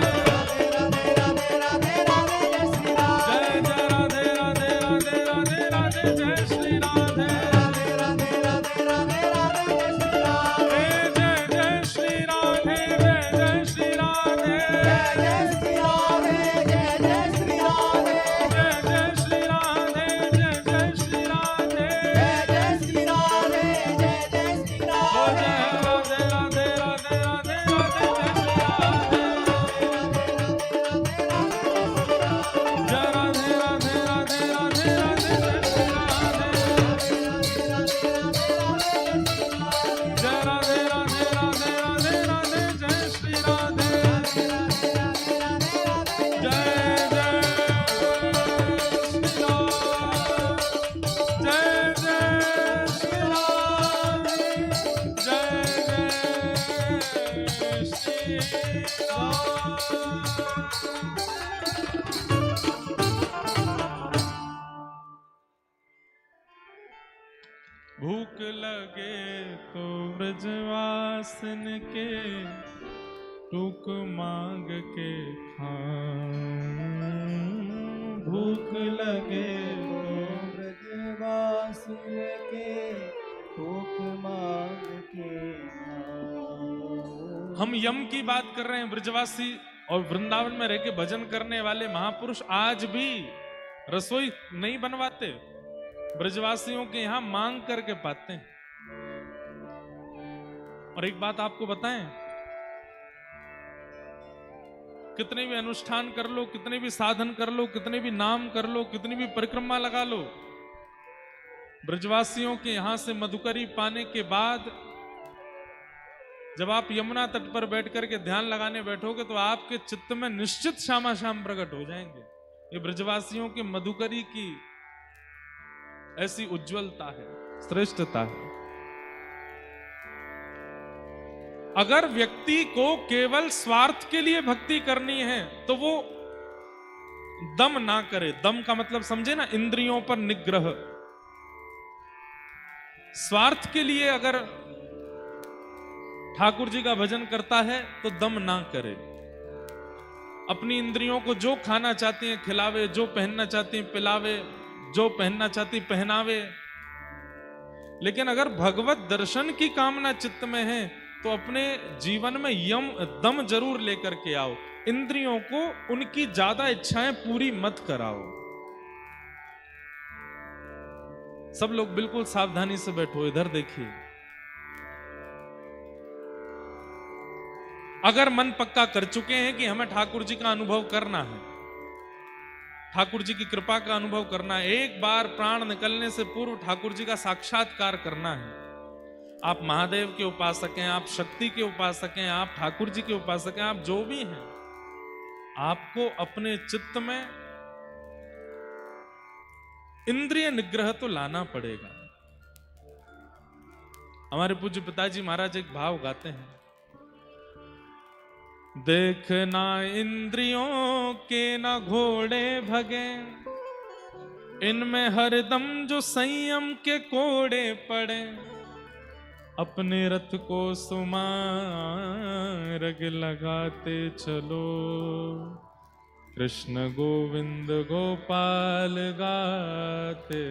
राधे, राधे राधे राधे राधे राधे श्री राधे जय जय राधे राधे राधे राधे राधे, जय श्री राधे, राधे राधे राधे राधे राधे श्री राधे जय जय श्री राधे, जय जय श्री राधे, जय जय श्री राधे जय जय श्री राधे जय जय श्री राधे, जय जय श्री राधे, जय जय श्री राधे जय जय श्री ओ राधे जय राधे राधे राधे राधे राधे, जय श्री राधे, जय राधे राधे राधे राधे राधे, जय श्री राधे, जय राधे राधे राधे राधे राधे, जय श्री राधे, जय जय श्री राम, जय जय श्री राम, जय जय श्री राम। भूख लगे तो ब्रजवासन के टूक मांग के खाऊं। भूख लगे तो ब्रजवास के टोक मांग के खाओ। हम यम की बात कर रहे हैं। ब्रजवासी और वृंदावन में रह के भजन करने वाले महापुरुष आज भी रसोई नहीं बनवाते, ब्रजवासियों के यहां मांग करके पाते हैं। और एक बात आपको बताएं, कितने भी अनुष्ठान कर लो, कितने भी साधन कर लो, कितने भी नाम कर लो, कितनी भी परिक्रमा लगा लो, ब्रजवासियों के यहां से मधुकरी पाने के बाद जब आप यमुना तट पर बैठ करके ध्यान लगाने बैठोगे तो आपके चित्त में निश्चित श्यामा श्याम प्रकट हो जाएंगे। ये ब्रजवासियों की मधुकरी की ऐसी उज्जवलता है, श्रेष्ठता है। अगर व्यक्ति को केवल स्वार्थ के लिए भक्ति करनी है तो वो दम ना करे। दम का मतलब समझे ना, इंद्रियों पर निग्रह। स्वार्थ के लिए अगर ठाकुर जी का भजन करता है तो दम ना करे। अपनी इंद्रियों को जो खाना चाहती हैं खिलावे, जो पहनना चाहती हैं पिलावे, जो पहनना चाहती पहनावे। लेकिन अगर भगवत दर्शन की कामना चित्त में है तो अपने जीवन में दम जरूर लेकर के आओ। इंद्रियों को उनकी ज्यादा इच्छाएं पूरी मत कराओ। सब लोग बिल्कुल सावधानी से बैठो, इधर देखिए। अगर मन पक्का कर चुके हैं कि हमें ठाकुर जी का अनुभव करना है, ठाकुर जी की कृपा का अनुभव करना है, एक बार प्राण निकलने से पूर्व ठाकुर जी का साक्षात्कार करना है। आप महादेव के उपासक हैं, आप शक्ति के उपासक हैं, आप ठाकुर जी के उपासक हैं, आप जो भी हैं, आपको अपने चित्त में इंद्रिय निग्रह तो लाना पड़ेगा। हमारे पूज्य पिताजी महाराज एक भाव गाते हैं, देखना इंद्रियों के न घोड़े भगे, इनमें हरदम जो संयम के कोड़े पड़े, अपने रथ को सुमार्ग लगाते चलो, कृष्ण गोविंद गोपाल गाते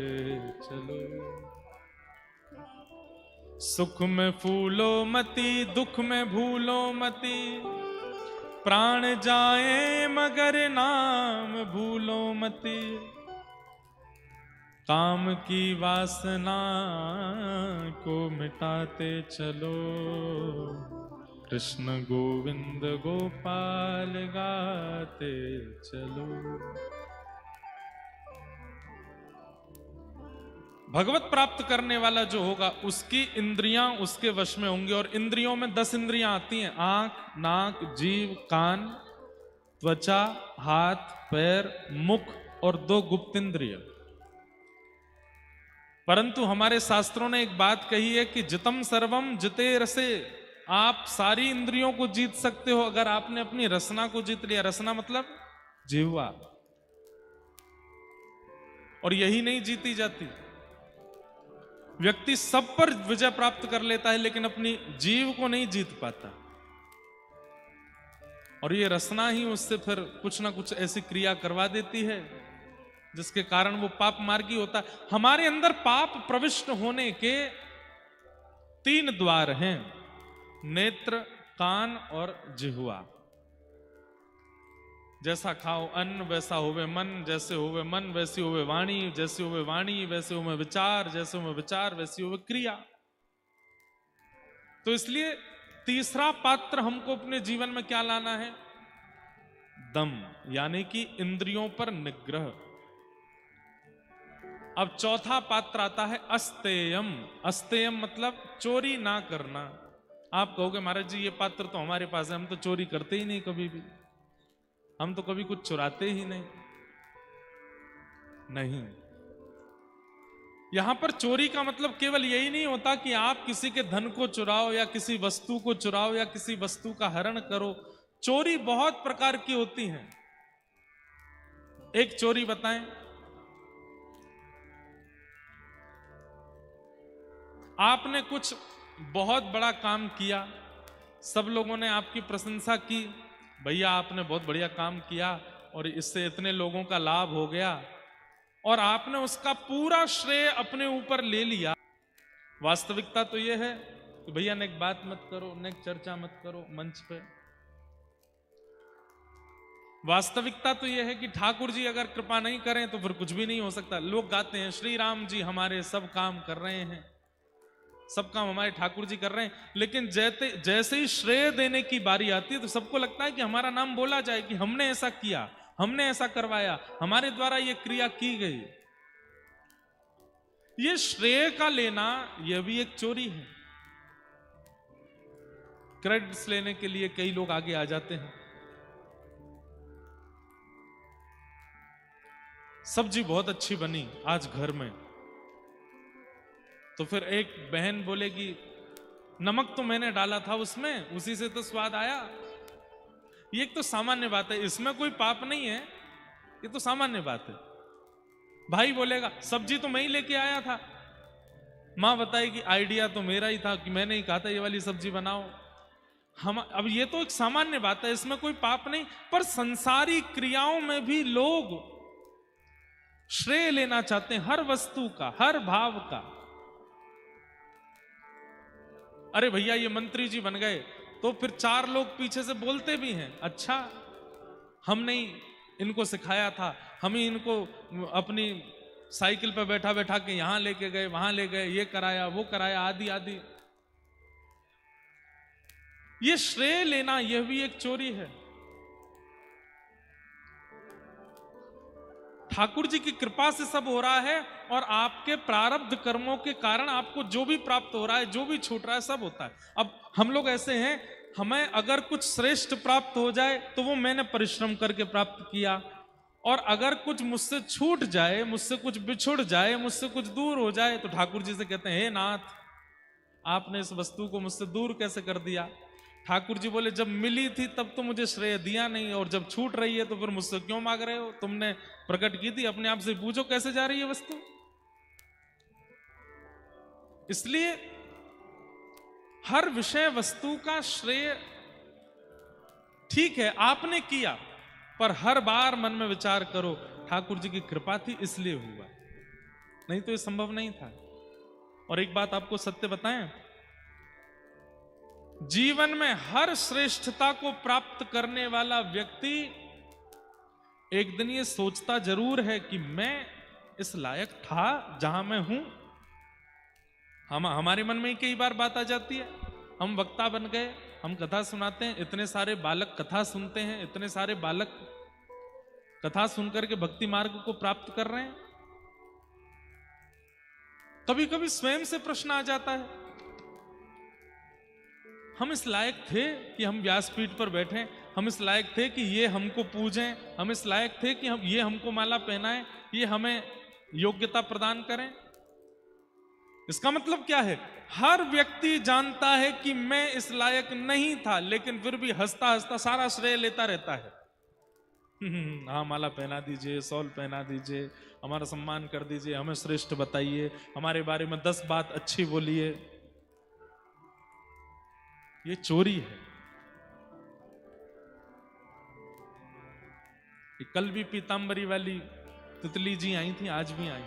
चलो। सुख में फूलो मती, दुख में भूलो मती, प्राण जाए मगर नाम भूलो मती, काम की वासना को मिटाते चलो, कृष्ण गोविंद गोपाल गाते चलो। भगवत प्राप्त करने वाला जो होगा उसकी इंद्रियां उसके वश में होंगी। और इंद्रियों में 10 इंद्रियां आती हैं, आंख, नाक, जीव, कान, त्वचा, हाथ, पैर, मुख और 2 गुप्त इंद्रिय। परंतु हमारे शास्त्रों ने एक बात कही है कि जितम सर्वम जिते रसे, आप सारी इंद्रियों को जीत सकते हो अगर आपने अपनी रसना को जीत लिया। रसना मतलब जिह्वा, और यही नहीं जीती जाती। व्यक्ति सब पर विजय प्राप्त कर लेता है लेकिन अपनी जीव को नहीं जीत पाता, और ये रसना ही उससे फिर कुछ ना कुछ ऐसी क्रिया करवा देती है जिसके कारण वो पाप मार्गी होता है। हमारे अंदर पाप प्रविष्ट होने के 3 द्वार हैं, नेत्र, कान और जिह्वा। जैसा खाओ अन्न वैसा होवे मन, जैसे होवे मन वैसी होवे वाणी, जैसे होवे वाणी वैसे होवे विचार, जैसे होवे विचार वैसी होवे क्रिया। तो इसलिए तीसरा पात्र हमको अपने जीवन में क्या लाना है? दम, यानी कि इंद्रियों पर निग्रह। अब चौथा पात्र आता है अस्तेयम। अस्तेयम मतलब चोरी ना करना। आप कहोगे महाराज जी ये पात्र तो हमारे पास है, हम तो चोरी करते ही नहीं कभी भी, हम तो कभी कुछ चुराते ही नहीं। नहीं, यहां पर चोरी का मतलब केवल यही नहीं होता कि आप किसी के धन को चुराओ या किसी वस्तु को चुराओ या किसी वस्तु का हरण करो। चोरी बहुत प्रकार की होती है। एक चोरी बताएं, आपने कुछ बहुत बड़ा काम किया, सब लोगों ने आपकी प्रशंसा की, भैया आपने बहुत बढ़िया काम किया और इससे इतने लोगों का लाभ हो गया, और आपने उसका पूरा श्रेय अपने ऊपर ले लिया। वास्तविकता तो यह है कि भैया नेक बात मत करो, नेक चर्चा मत करो मंच पे। वास्तविकता तो यह है कि ठाकुर जी अगर कृपा नहीं करें तो फिर कुछ भी नहीं हो सकता। लोग गाते हैं श्री राम जी हमारे सब काम कर रहे हैं, सब काम हमारे ठाकुर जी कर रहे हैं, लेकिन जैसे ही श्रेय देने की बारी आती है तो सबको लगता है कि हमारा नाम बोला जाए कि हमने ऐसा किया, हमने ऐसा करवाया, हमारे द्वारा ये क्रिया की गई। ये श्रेय का लेना यह भी एक चोरी है। क्रेडिट्स लेने के लिए कई लोग आगे आ जाते हैं। सब्जी बहुत अच्छी बनी आज घर में, तो फिर एक बहन बोलेगी नमक तो मैंने डाला था उसमें, उसी से तो स्वाद आया। ये एक तो सामान्य बात है, इसमें कोई पाप नहीं है, ये तो सामान्य बात है। भाई बोलेगा सब्जी तो मैं ही लेके आया था, माँ बताएगी आइडिया तो मेरा ही था कि मैंने ही कहा था ये वाली सब्जी बनाओ। हम अब ये तो एक सामान्य बात है, इसमें कोई पाप नहीं। पर संसारी क्रियाओं में भी लोग श्रेय लेना चाहते हैं, हर वस्तु का, हर भाव का। अरे भैया ये मंत्री जी बन गए, तो फिर 4 लोग पीछे से बोलते भी हैं, अच्छा हमने ही इनको सिखाया था, हम ही इनको अपनी साइकिल पर बैठा बैठा के यहां लेके गए, वहां ले गए, ये कराया वो कराया, आदि आदि। ये श्रेय लेना, यह भी एक चोरी है। ठाकुर जी की कृपा से सब हो रहा है, और आपके प्रारब्ध कर्मों के कारण आपको जो भी प्राप्त हो रहा है, जो भी छूट रहा है, सब होता है। अब हम लोग ऐसे हैं, हमें अगर कुछ श्रेष्ठ प्राप्त हो जाए तो वो मैंने परिश्रम करके प्राप्त किया, और अगर कुछ मुझसे छूट जाए, मुझसे कुछ बिछुड़ जाए, मुझसे कुछ दूर हो जाए, तो ठाकुर जी से कहते हैं हे नाथ, आपने इस वस्तु को मुझसे दूर कैसे कर दिया। ठाकुर जी बोले जब मिली थी तब तो मुझे श्रेय दिया नहीं, और जब छूट रही है तो फिर मुझसे क्यों मांग रहे हो, तुमने प्रकट की थी, अपने आप से पूछो कैसे जा रही है वस्तु। इसलिए हर विषय वस्तु का श्रेय ठीक है आपने किया, पर हर बार मन में विचार करो ठाकुर जी की कृपा थी इसलिए हुआ, नहीं तो ये संभव नहीं था। और एक बात आपको सत्य बताएं, जीवन में हर श्रेष्ठता को प्राप्त करने वाला व्यक्ति एक दिन ये सोचता जरूर है कि मैं इस लायक था जहां मैं हूं। हमारे मन में ही कई बार बात आ जाती है, हम वक्ता बन गए, हम कथा सुनाते हैं, इतने सारे बालक कथा सुनते हैं, इतने सारे बालक कथा सुनकर के भक्ति मार्ग को प्राप्त कर रहे हैं। कभी कभी स्वयं से प्रश्न आ जाता है, हम इस लायक थे कि हम व्यासपीठ पर बैठे, हम इस लायक थे कि ये हमको पूजें, हम इस लायक थे कि ये हमको माला पहनाएं, ये हमें योग्यता प्रदान करें। इसका मतलब क्या है, हर व्यक्ति जानता है कि मैं इस लायक नहीं था, लेकिन फिर भी हंसता हंसता सारा श्रेय लेता रहता है। हाँ माला पहना दीजिए, शॉल पहना दीजिए, हमारा सम्मान कर दीजिए, हमें श्रेष्ठ बताइए, हमारे बारे में 10 बात अच्छी बोलिए। ये चोरी है। ये कल भी पीतांबरी वाली तितली जी आई थी, आज भी आई।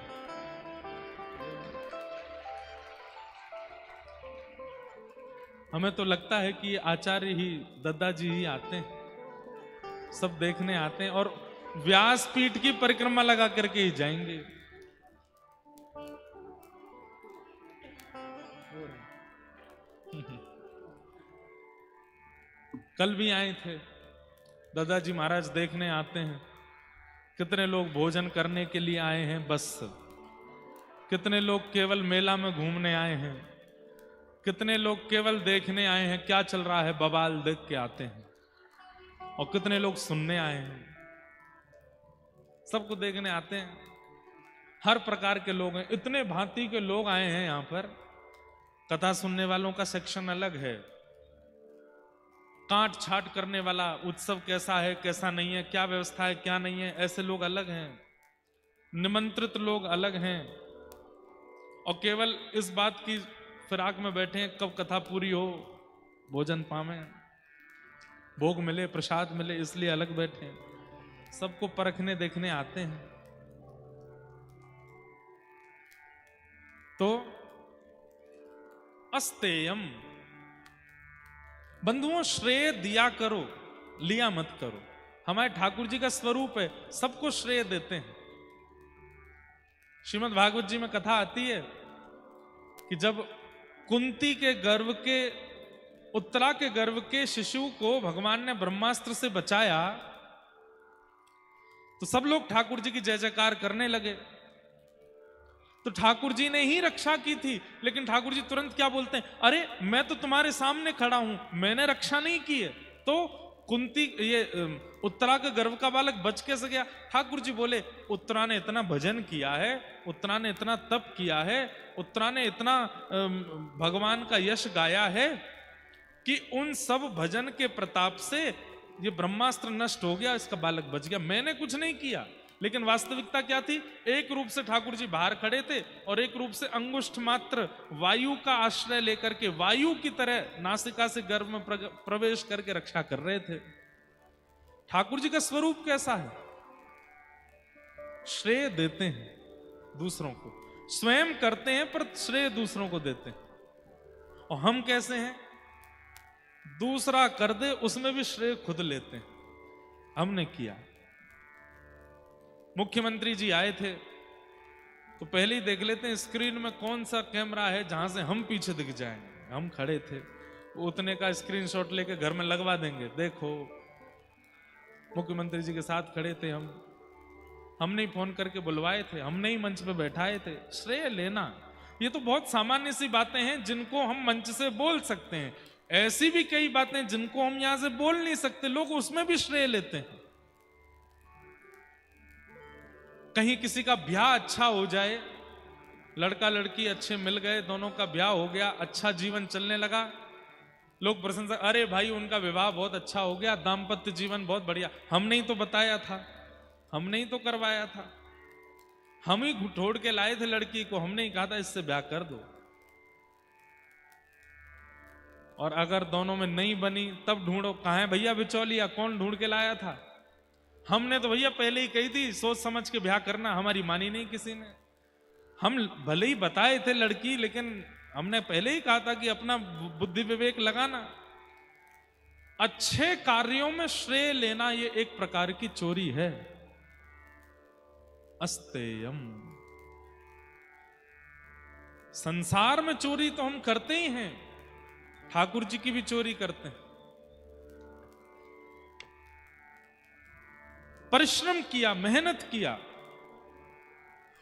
हमें तो लगता है कि आचार्य ही, दद्दा जी ही आते हैं, सब देखने आते हैं, और व्यासपीठ की परिक्रमा लगा करके ही जाएंगे। कल भी आए थे, दादाजी महाराज देखने आते हैं। कितने लोग भोजन करने के लिए आए हैं बस, कितने लोग केवल मेला में घूमने आए हैं, कितने लोग केवल देखने आए हैं क्या चल रहा है, बवाल देख के आते हैं, और कितने लोग सुनने आए हैं। सबको देखने आते हैं, हर प्रकार के लोग हैं, इतने भांति के लोग आए हैं यहां पर। कथा सुनने वालों का सेक्शन अलग है, काट छाट करने वाला, उत्सव कैसा है कैसा नहीं है, क्या व्यवस्था है क्या नहीं है, ऐसे लोग अलग हैं, निमंत्रित लोग अलग हैं, और केवल इस बात की फिराक में बैठे हैं कब कथा पूरी हो, भोजन पावे, भोग मिले, प्रसाद मिले, इसलिए अलग बैठे हैं। सबको परखने देखने आते हैं। तो अस्तेयम, बंधुओं श्रेय दिया करो, लिया मत करो। हमारे ठाकुर जी का स्वरूप है, सबको श्रेय देते हैं। श्रीमद् भागवत जी में कथा आती है कि जब कुंती के गर्भ के, उत्तरा के गर्भ के शिशु को भगवान ने ब्रह्मास्त्र से बचाया, तो सब लोग ठाकुर जी की जय जयकार करने लगे। तो ठाकुर जी ने ही रक्षा की थी, लेकिन ठाकुर जी तुरंत क्या बोलते हैं, अरे मैं तो तुम्हारे सामने खड़ा हूं, मैंने रक्षा नहीं की है। तो कुंती, ये उत्तरा के गर्भ का बालक बच कैसे गया? ठाकुर जी बोले उत्तरा ने इतना भजन किया है, उत्तरा ने इतना तप किया है, उत्तरा ने इतना भगवान का यश गाया है कि उन सब भजन के प्रताप से ये ब्रह्मास्त्र नष्ट हो गया, इसका बालक बच गया। मैंने कुछ नहीं किया, लेकिन वास्तविकता क्या थी? एक रूप से ठाकुर जी बाहर खड़े थे और एक रूप से अंगुष्ठ मात्र वायु का आश्रय लेकर के वायु की तरह नासिका से गर्भ में प्रवेश करके रक्षा कर रहे थे। ठाकुर जी का स्वरूप कैसा है? श्रेय देते हैं दूसरों को, स्वयं करते हैं पर श्रेय दूसरों को देते हैं। और हम कैसे हैं? दूसरा कर दे उसमें भी श्रेय खुद लेते हैं। हमने किया। मुख्यमंत्री जी आए थे तो पहले ही देख लेते हैं स्क्रीन में कौन सा कैमरा है जहां से हम पीछे दिख जाएंगे। हम खड़े थे, उतने का स्क्रीनशॉट लेके घर में लगवा देंगे। देखो मुख्यमंत्री जी के साथ खड़े थे हम, हमने ही फोन करके बुलवाए थे, हमने ही मंच पे बैठाए थे। श्रेय लेना ये तो बहुत सामान्य सी बातें हैं जिनको हम मंच से बोल सकते हैं। ऐसी भी कई बातें जिनको हम यहां से बोल नहीं सकते, लोग उसमें भी श्रेय लेते हैं। कहीं किसी का ब्याह अच्छा हो जाए, लड़का लड़की अच्छे मिल गए, दोनों का ब्याह हो गया, अच्छा जीवन चलने लगा, लोग प्रशंसा, अरे भाई उनका विवाह बहुत अच्छा हो गया, दाम्पत्य जीवन बहुत बढ़िया। हमने ही तो बताया था, हमने ही तो करवाया था, हम ही ढूंढ के लाए थे लड़की को, हमने ही कहा था इससे ब्याह कर दो। और अगर दोनों में नहीं बनी तब ढूंढो, कहाँ है भैया बिचौलिया, कौन ढूंढ के लाया था? हमने तो भैया पहले ही कही थी सोच समझ के ब्याह करना, हमारी मानी नहीं किसी ने। हम भले ही बताए थे लड़की, लेकिन हमने पहले ही कहा था कि अपना बुद्धि विवेक लगाना। अच्छे कार्यों में श्रेय लेना ये एक प्रकार की चोरी है। अस्तेयम, संसार में चोरी तो हम करते ही हैं, ठाकुर जी की भी चोरी करते हैं। परिश्रम किया, मेहनत किया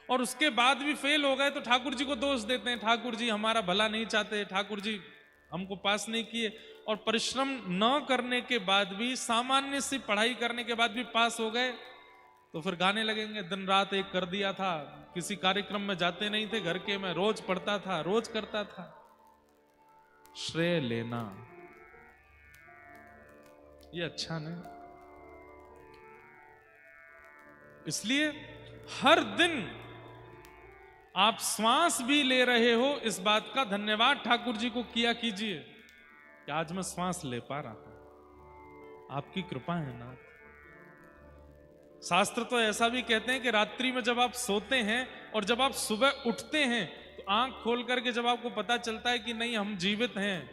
और उसके बाद भी फेल हो गए तो ठाकुर जी को दोष देते हैं, ठाकुर जी हमारा भला नहीं चाहते, ठाकुर जी हमको पास नहीं किए। और परिश्रम न करने के बाद भी, सामान्य सी पढ़ाई करने के बाद भी पास हो गए तो फिर गाने लगेंगे दिन रात एक कर दिया था, किसी कार्यक्रम में जाते नहीं थे घर के, मैं रोज पढ़ता था, रोज करता था। श्रेय लेना ये अच्छा नहीं। इसलिए हर दिन आप श्वास भी ले रहे हो, इस बात का धन्यवाद ठाकुर जी को किया कीजिए कि आज मैं श्वास ले पा रहा हूं, आपकी कृपा है ना। शास्त्र तो ऐसा भी कहते हैं कि रात्रि में जब आप सोते हैं और जब आप सुबह उठते हैं तो आंख खोल करके जब आपको पता चलता है कि नहीं हम जीवित हैं,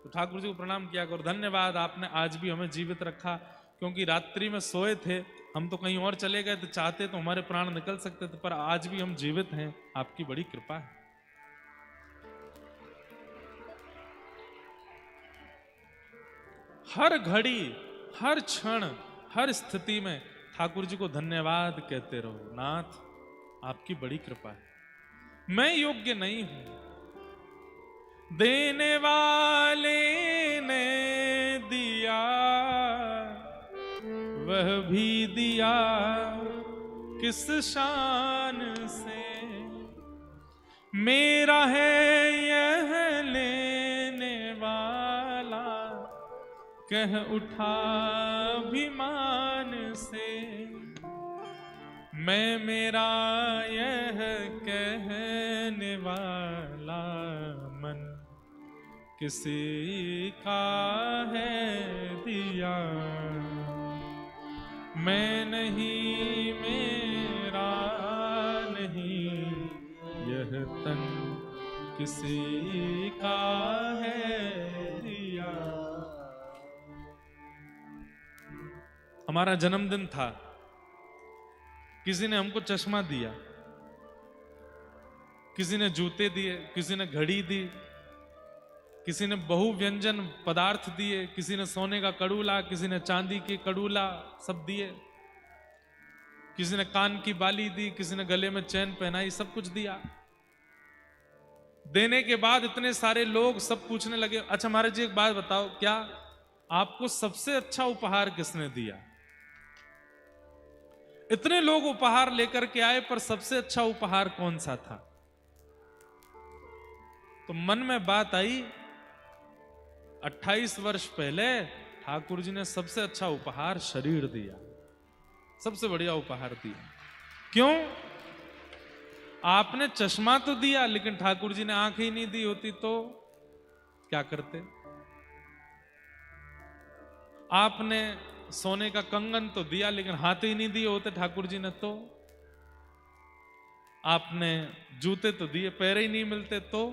तो ठाकुर जी को प्रणाम किया करो, धन्यवाद आपने आज भी हमें जीवित रखा। क्योंकि रात्रि में सोए थे, हम तो कहीं और चले गए तो चाहते तो हमारे प्राण निकल सकते थे, पर आज भी हम जीवित हैं, आपकी बड़ी कृपा है। हर घड़ी, हर क्षण, हर स्थिति में ठाकुर जी को धन्यवाद कहते रहो, नाथ आपकी बड़ी कृपा है। मैं योग्य नहीं हूं, देने वाले ने दिया, वह भी दिया किस शान से, मेरा है यह लेने वाला, कह उठा अभिमान से, मैं मेरा यह कहने वाला मन, किसी का है दिया, मैं नहीं मेरा नहीं, यह तन किसी का है दिया। हमारा जन्मदिन था, किसी ने हमको चश्मा दिया, किसी ने जूते दिए, किसी ने घड़ी दी, किसी ने बहुव्यंजन पदार्थ दिए, किसी ने सोने का कड़ूला, किसी ने चांदी के कड़ूला, सब दिए, किसी ने कान की बाली दी, किसी ने गले में चैन पहनाई, सब कुछ दिया। देने के बाद इतने सारे लोग सब पूछने लगे, अच्छा महाराज जी एक बात बताओ, क्या आपको सबसे अच्छा उपहार किसने दिया? इतने लोग उपहार लेकर के आए, पर सबसे अच्छा उपहार कौन सा था? तो मन में बात आई, 28 वर्ष पहले ठाकुर जी ने सबसे अच्छा उपहार शरीर दिया, सबसे बढ़िया उपहार दिया। क्यों? आपने चश्मा तो दिया, लेकिन ठाकुर जी ने आंख ही नहीं दी होती तो क्या करते? आपने सोने का कंगन तो दिया, लेकिन हाथ ही नहीं दिए होते ठाकुर जी ने तो? आपने जूते तो दिए, पैर ही नहीं मिलते तो?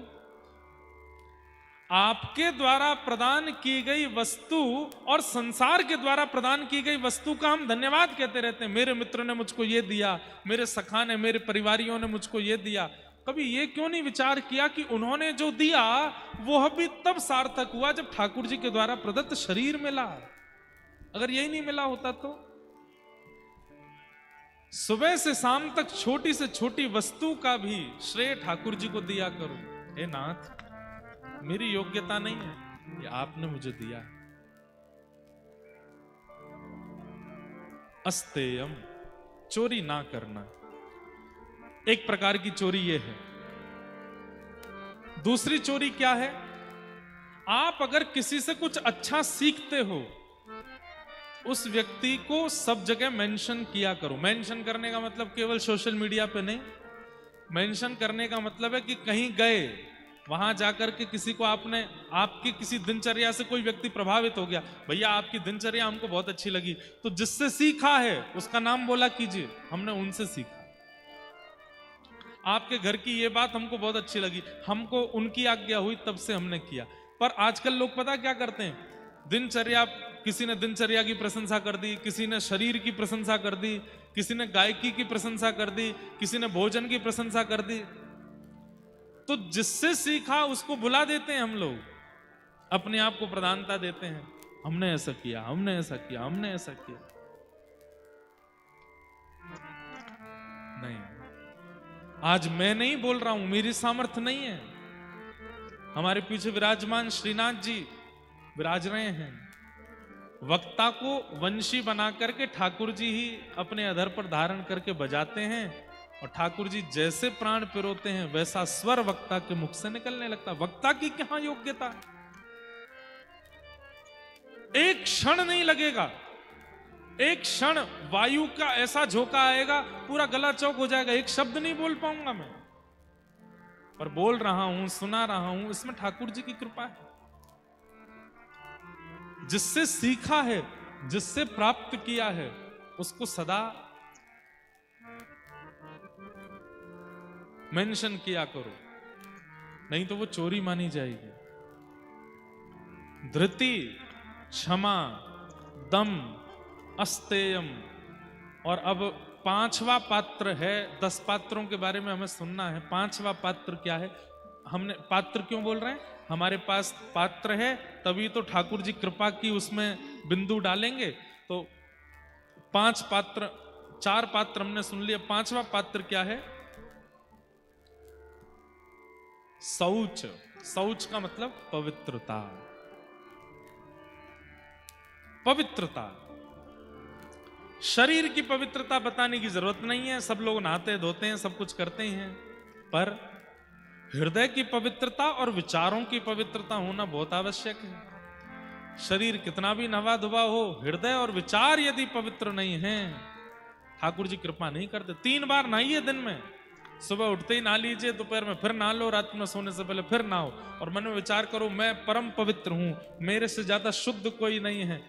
आपके द्वारा प्रदान की गई वस्तु और संसार के द्वारा प्रदान की गई वस्तु का हम धन्यवाद कहते रहते हैं। मेरे मित्र ने मुझको ये दिया, मेरे सखा ने, मेरे परिवारियों ने मुझको ये दिया। कभी ये क्यों नहीं विचार किया कि उन्होंने जो दिया वो अभी तब सार्थक हुआ जब ठाकुर जी के द्वारा प्रदत्त शरीर मिला। अगर यही नहीं मिला होता तो? सुबह से शाम तक छोटी से छोटी वस्तु का भी श्रेय ठाकुर जी को दिया करो। हे नाथ, मेरी योग्यता नहीं है, ये आपने मुझे दिया। अस्तेयम, चोरी ना करना। एक प्रकार की चोरी ये है। दूसरी चोरी क्या है? आप अगर किसी से कुछ अच्छा सीखते हो, उस व्यक्ति को सब जगह मेंशन किया करो। मेंशन करने का मतलब केवल सोशल मीडिया पे नहीं, मेंशन करने का मतलब है कि कहीं गए, वहां जाकर के किसी को आपने, आपकी किसी दिनचर्या से कोई व्यक्ति प्रभावित हो गया, भैया आपकी दिनचर्या हमको बहुत अच्छी लगी, तो जिससे सीखा है उसका नाम बोला कीजिए, हमने उनसे सीखा। आपके घर की ये बात हमको बहुत अच्छी लगी, हमको उनकी आज्ञा हुई तब से हमने किया। पर आजकल लोग पता क्या करते हैं? दिनचर्या, किसी ने दिनचर्या की प्रशंसा कर दी, किसी ने शरीर की प्रशंसा कर दी, किसी ने गायकी की प्रशंसा कर दी, किसी ने भोजन की प्रशंसा कर दी। तो जिससे सीखा उसको भुला देते हैं हम लोग, अपने आप को प्रधानता देते हैं। हमने ऐसा किया, हमने ऐसा किया, हमने ऐसा किया। नहीं, आज मैं नहीं बोल रहा हूं, मेरी सामर्थ्य नहीं है। हमारे पीछे विराजमान श्रीनाथ जी विराज रहे हैं। वक्ता को वंशी बना करके ठाकुर जी ही अपने अधर पर धारण करके बजाते हैं, और ठाकुर जी जैसे प्राण पिरोते हैं वैसा स्वर वक्ता के मुख से निकलने लगता। वक्ता की क्या योग्यता? एक क्षण नहीं लगेगा, एक क्षण वायु का ऐसा झोंका आएगा, पूरा गला चौक हो जाएगा, एक शब्द नहीं बोल पाऊंगा मैं, पर बोल रहा हूं, सुना रहा हूं। इसमें ठाकुर जी की कृपा है। जिससे सीखा है, जिससे प्राप्त किया है, उसको सदा मेंशन किया करो, नहीं तो वो चोरी मानी जाएगी। धृति, क्षमा, दम, अस्तेयम। और अब 5वां पात्र है। 10 पात्रों के बारे में हमें सुनना है। 5वां पात्र क्या है? हमने पात्र क्यों बोल रहे हैं? हमारे पास पात्र है तभी तो ठाकुर जी कृपा की उसमें बिंदु डालेंगे। तो 5 पात्र, 4 पात्र हमने सुन लिया। 5वां पात्र क्या है? शौच। शौच का मतलब पवित्रता। पवित्रता, शरीर की पवित्रता बताने की जरूरत नहीं है, सब लोग नहाते धोते हैं, सब कुछ करते ही हैं। पर हृदय की पवित्रता और विचारों की पवित्रता होना बहुत आवश्यक है। शरीर कितना भी नवा धुबा हो, हृदय और विचार यदि पवित्र नहीं है, ठाकुर जी कृपा नहीं करते। 3 बार नहाइए दिन में, सुबह उठते ही नहा लीजिए, दोपहर में फिर नहा लो, रात में सोने से पहले फिर नहाओ, और मन में विचार करो मैं परम पवित्र हूं, मेरे से ज्यादा शुद्ध कोई नहीं है।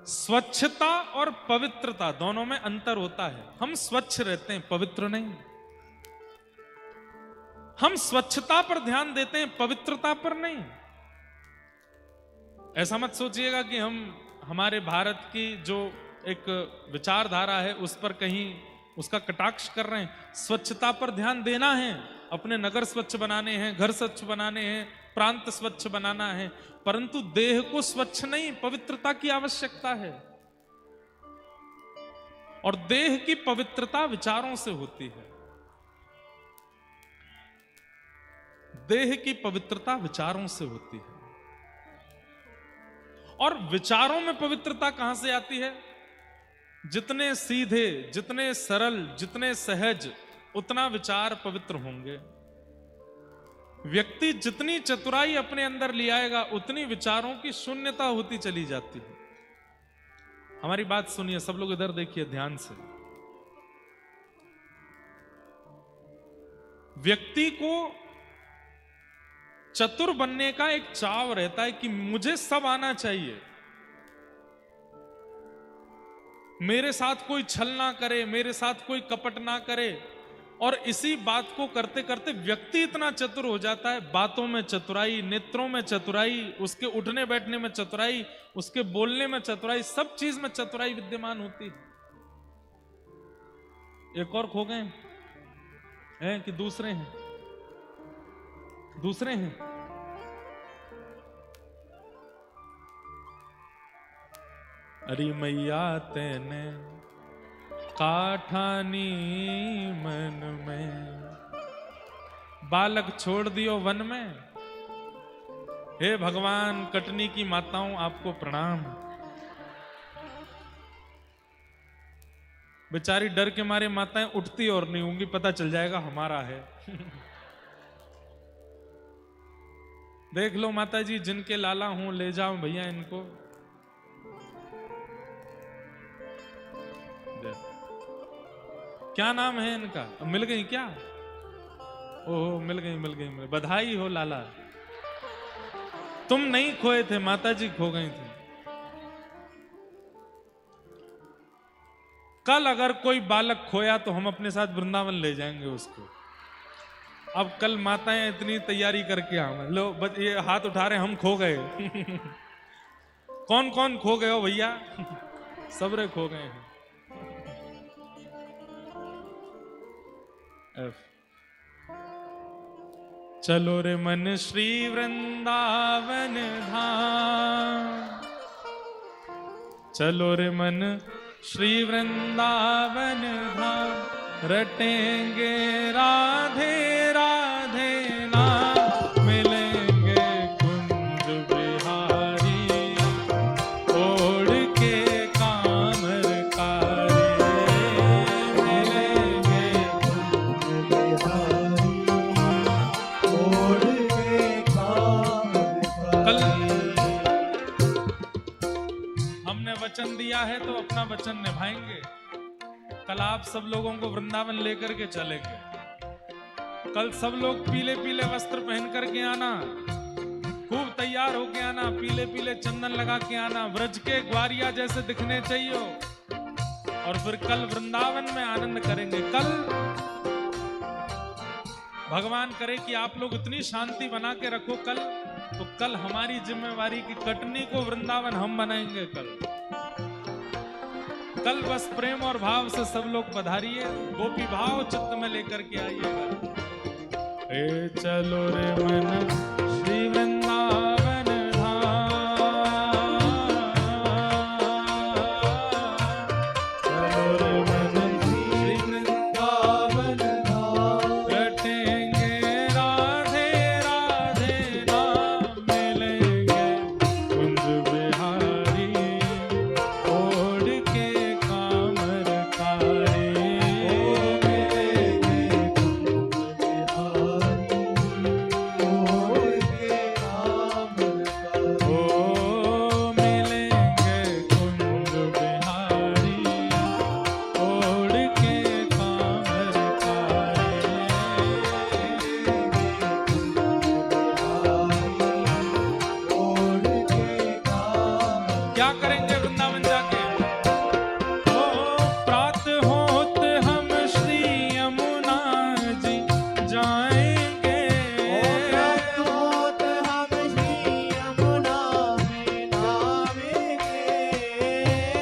स्वच्छता और पवित्रता दोनों में अंतर होता है। हम स्वच्छ रहते हैं, पवित्र नहीं। हम स्वच्छता पर ध्यान देते हैं, पवित्रता पर नहीं। ऐसा मत सोचिएगा कि हम हमारे भारत की जो एक विचारधारा है उस पर कहीं उसका कटाक्ष कर रहे हैं। स्वच्छता पर ध्यान देना है, अपने नगर स्वच्छ बनाने हैं, घर स्वच्छ बनाने हैं, प्रांत स्वच्छ बनाना है, परंतु देह को स्वच्छ नहीं, पवित्रता की आवश्यकता है। और देह की पवित्रता विचारों से होती है। देह की पवित्रता विचारों से होती है। और विचारों में पवित्रता कहां से आती है? जितने सीधे, जितने सरल, जितने सहज उतना विचार पवित्र होंगे। व्यक्ति जितनी चतुराई अपने अंदर ले आएगा उतनी विचारों की शून्यता होती चली जाती है। हमारी बात सुनिए, सब लोग इधर देखिए ध्यान से। व्यक्ति को चतुर बनने का एक चाव रहता है कि मुझे सब आना चाहिए, मेरे साथ कोई छल ना करे, मेरे साथ कोई कपट ना करे। और इसी बात को करते करते व्यक्ति इतना चतुर हो जाता है, बातों में चतुराई, नेत्रों में चतुराई, उसके उठने बैठने में चतुराई, उसके बोलने में चतुराई, सब चीज में चतुराई विद्यमान होती है। एक और खो गए हैं कि दूसरे हैं? दूसरे हैं। अरे मैया तेने काठानी मन में, बालक छोड़ दियो वन में। हे भगवान, कटनी की माताओं आपको प्रणाम। बेचारी डर के मारे माताएं उठती और नहीं होंगी, पता चल जाएगा हमारा है। देख लो माता जी, जिनके लाला हूं ले जाओ भैया इनको। क्या नाम है इनका? मिल गई क्या? ओहो, मिल गई मिल गई, बधाई हो लाला। तुम नहीं खोए थे, माता जी खो गई थी। कल अगर कोई बालक खोया तो हम अपने साथ वृंदावन ले जाएंगे उसको। अब कल माताएं इतनी तैयारी करके आए, लो बस ये हाथ उठा रहे, हम खो गए। कौन कौन खो गए हो भैया? सबरे खो गए हैं। चलो रे मन श्री वृंदावन धाम, चलो रे मन श्री वृंदावन धाम, रटेंगे राधे राधे नाम, मिलेंगे कुंज बिहारी, ओढ़ के कामर कारी, मिलेंगे कुंज बिहारी, ओढ़ के कामर कारी। हमने वचन दिया है तो अपना वचन निभाएंगे। कल आप सब लोगों को वृंदावन लेकर के चलेंगे। कल सब लोग पीले पीले वस्त्र पहन करके आना, खूब तैयार होके आना, पीले पीले चंदन लगा के आना, ब्रज के ग्वारिया जैसे दिखने चाहिए। और फिर कल वृंदावन में आनंद करेंगे। कल भगवान करे कि आप लोग इतनी शांति बना के रखो कल, तो कल हमारी जिम्मेवारी की कटनी को वृंदावन हम बनाएंगे। कल बस प्रेम और भाव से सब लोग पधारिए, गोपी भाव चित्त में लेकर के आइएगा। ए चलो रे मन श्री वृंदावन धाम, चलो रे मन श्री वृंदावन धाम, रटेंगे राधे राधे नाम, मिलेंगे कुंज बिहारी, ओढ़ के कामर कारी, मिलेंगे कुंज बिहारी, ओढ़ के कामर कारी, ओ मिलेंगे कुंज बिहारी, ओढ़ के कामर कारी। क्या करेंगे वृंदावन जाके? ओ प्रात होत हम श्री यमुना जी जाएंगे, प्रात होत हम श्री यमुना में नावेंगे,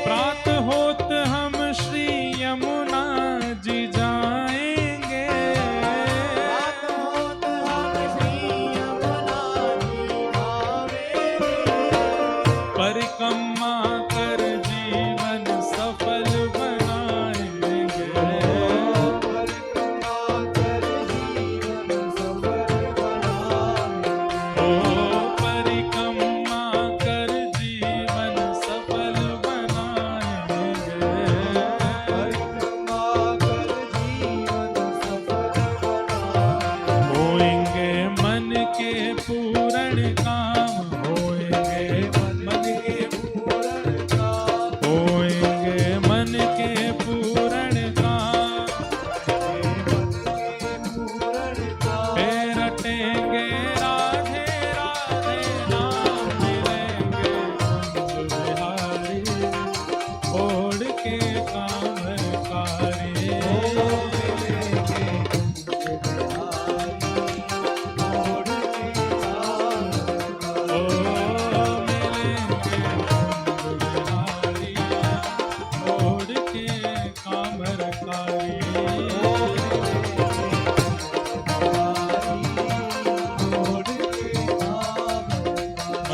प्रात होत हम श्री यमुना जी जाएंगे, प्रात होत हम श्री यमुना जी नावेंगे, परिक्रमा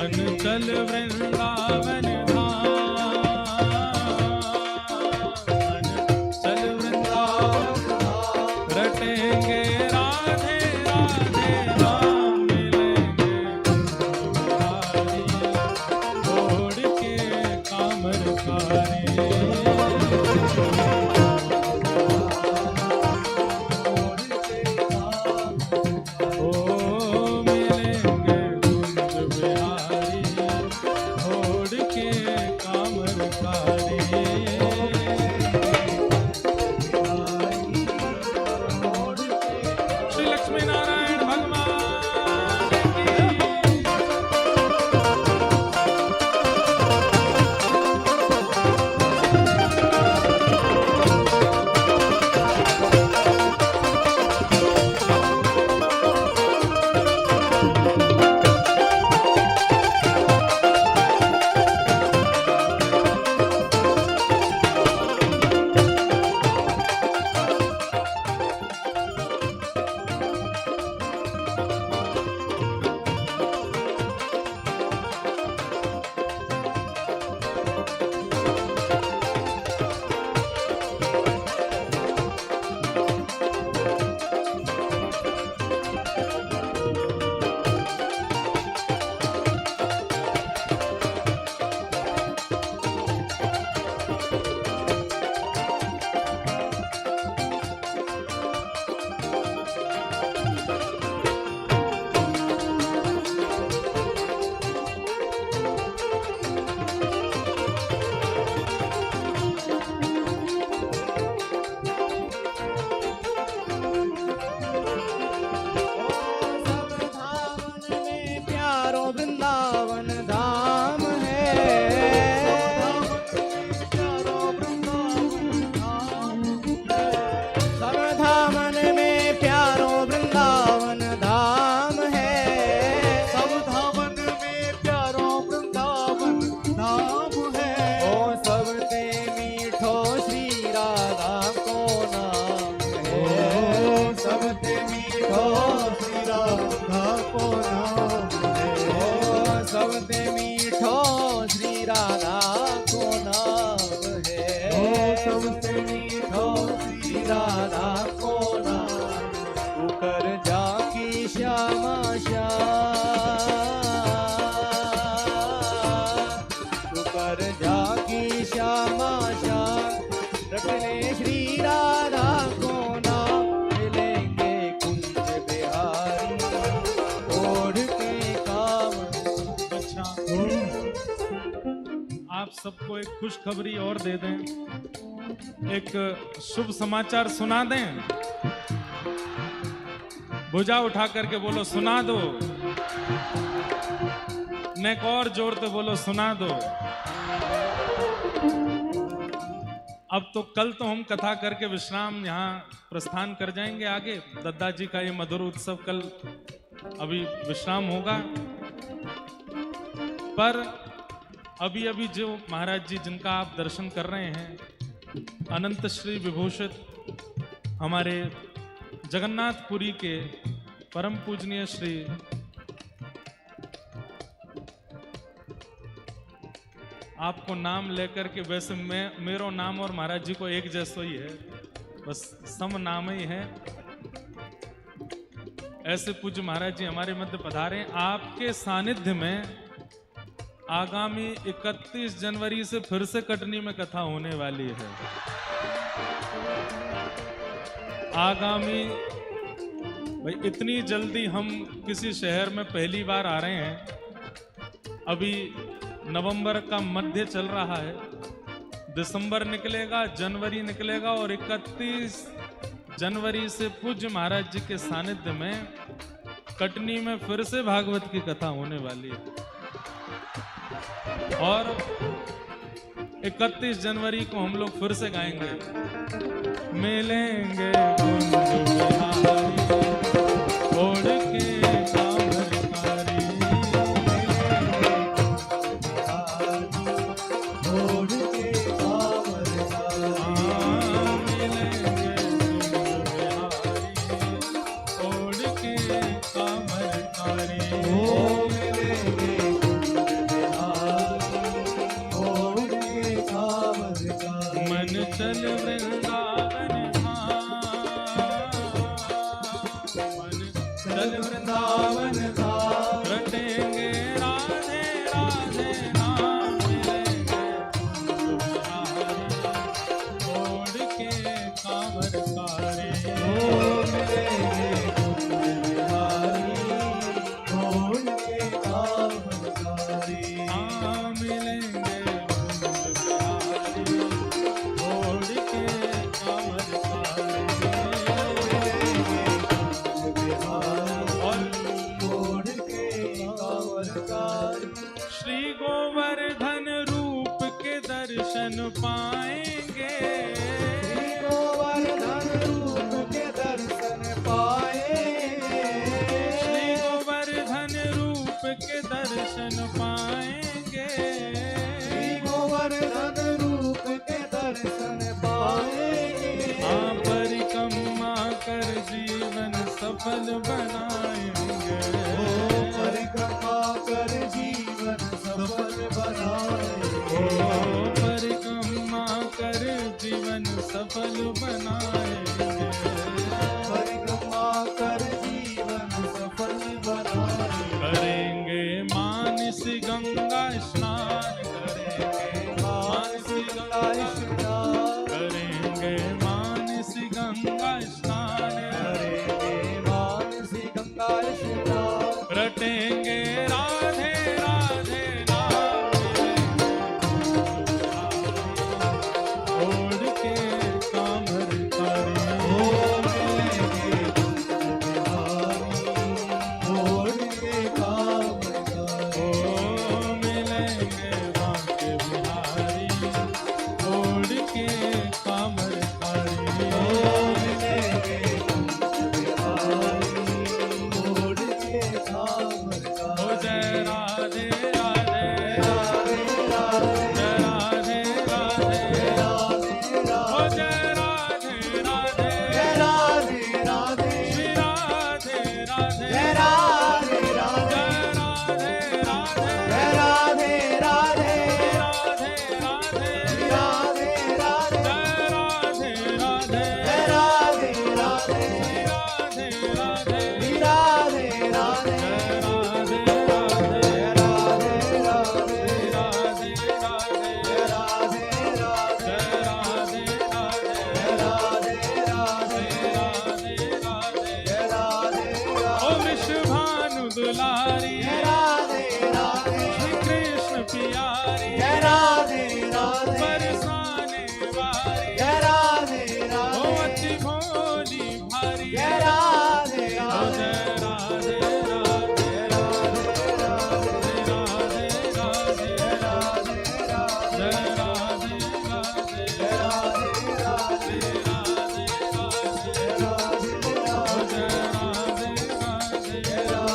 चल वृंदावन धाम, चल वृंदावन रटेंगे राधे राधे राम, मिलेंगे बिहारी छोड़ के कामरकारी। श्री लक्ष्मी नारायण भगवान की। आप सबको एक खुशखबरी और दे दें, एक शुभ समाचार सुना दें। भुजा उठा करके बोलो सुना दो, नेक और जोर तो बोलो सुना दो। अब तो कल तो हम कथा करके विश्राम यहाँ प्रस्थान कर जाएंगे आगे। दद्दा जी का ये मधुर उत्सव कल अभी विश्राम होगा, पर अभी अभी जो महाराज जी जिनका आप दर्शन कर रहे हैं, अनंत श्री विभूषित हमारे जगन्नाथपुरी के परम पूजनीय श्री आपको नाम लेकर के, वैसे मेरो नाम और महाराज जी को एक जैसा ही है, बस सम नाम ही है। ऐसे पूज्य महाराज जी हमारे मध्य पधारे। आपके सानिध्य में आगामी 31 जनवरी से फिर से कटनी में कथा होने वाली है। आगामी भाई इतनी जल्दी हम किसी शहर में पहली बार आ रहे हैं। अभी नवंबर का मध्य चल रहा है, दिसंबर निकलेगा, जनवरी निकलेगा और 31 जनवरी से पूज्य महाराज जी के सानिध्य में कटनी में फिर से भागवत की कथा होने वाली है। और 31 जनवरी को हम लोग फिर से गाएंगे, मिलेंगे कुंज बिहारी छोड़ के कामरकारी, छोड़ के कामरकारी, मिलेंगे कुंज बिहारी छोड़ के कामरकारी, ओ मिलेंगे कुंज चल वृंदावन धाम, चल वृंदावन धाम, रटेंगे राधे राधे नाम, मिलेंगे छोड़ के कांवर सारे, मिलेंगे छोड़ के कांवर सारे, मिलेंगे छोड़ के कांवर सारे, छोड़ के कांवर सारे। श्री गोवर्धन रूप के दर्शन पाएंगे, श्री गोवर्धन रूप के दर्शन पाएंगे, श्री गोवर्धन रूप के दर्शन पाएंगे, श्री गोवर्धन रूप के दर्शन पाएंगे। परिक्रमा कर जीवन सफल बनाएंगे, परिक्रमा कर जीवन सफल बनाएंगे, परिक्रमा कर जीवन सफल बनाएंगे, परिक्रमा कर जीवन सफल बनाएंगे। करेंगे मानस गंगा स्नान, करेंगे मानस गंगा स्नान, करेंगे मानस गंगा स्नान, करेंगे मानसी गंगा स्नान, रटेंगे राधे राधे नाम, छोड़ के कांवर सारे, छोड़ के कांवर सारे, मिलेंगे बांके बिहारी, छोड़ के कांवर सारे, मिलेंगे छोड़ के कांवर ओ सारे। जय राधे राधे, राधे राधे जय राधे राधे, ओ जय राधे राधे, जय राधे राधे, श्री राधे राधे, जय राधे राधे, जय राधे राधे, जय राधे राधे, राधे राधे, राधे राधे, जय राधे राधे, जय राधे राधे, राधे राधे, राधे राधे, जय राधे राधे, जय राधे राधे, राधे राधे, जय राधे राधे, जय राधे राधे, जय राधे राधे, जय राधे राधे, ओ विश्वभानु दुलारी, जय राधे राधे, श्री कृष्ण प्यारी, जय राधे राधे, बरसाने वारी, जय राधे ओ राधे, अति भोली भारी, जय राधे ओ राधे, जय राधे राधे, जय राधे राधे, राधे राधे, जय राधे राधे, जय राधे राधे, जय राधे राधे, राधे राधे, जय राधे ओ राधे, जय राधे राधे, जय राधे राधे,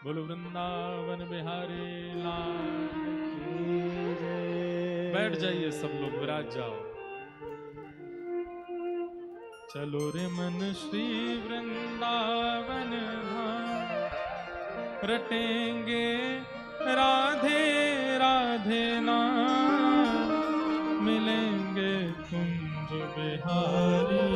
बोलो वृंदावन बिहारी लाल की जय। बैठ जाइए सब लोग, विराज जाओ। चलो रे मन श्री वृंदावन धाम, रटेंगे राधे राधे नाम, मिलेंगे कुंज बिहारी।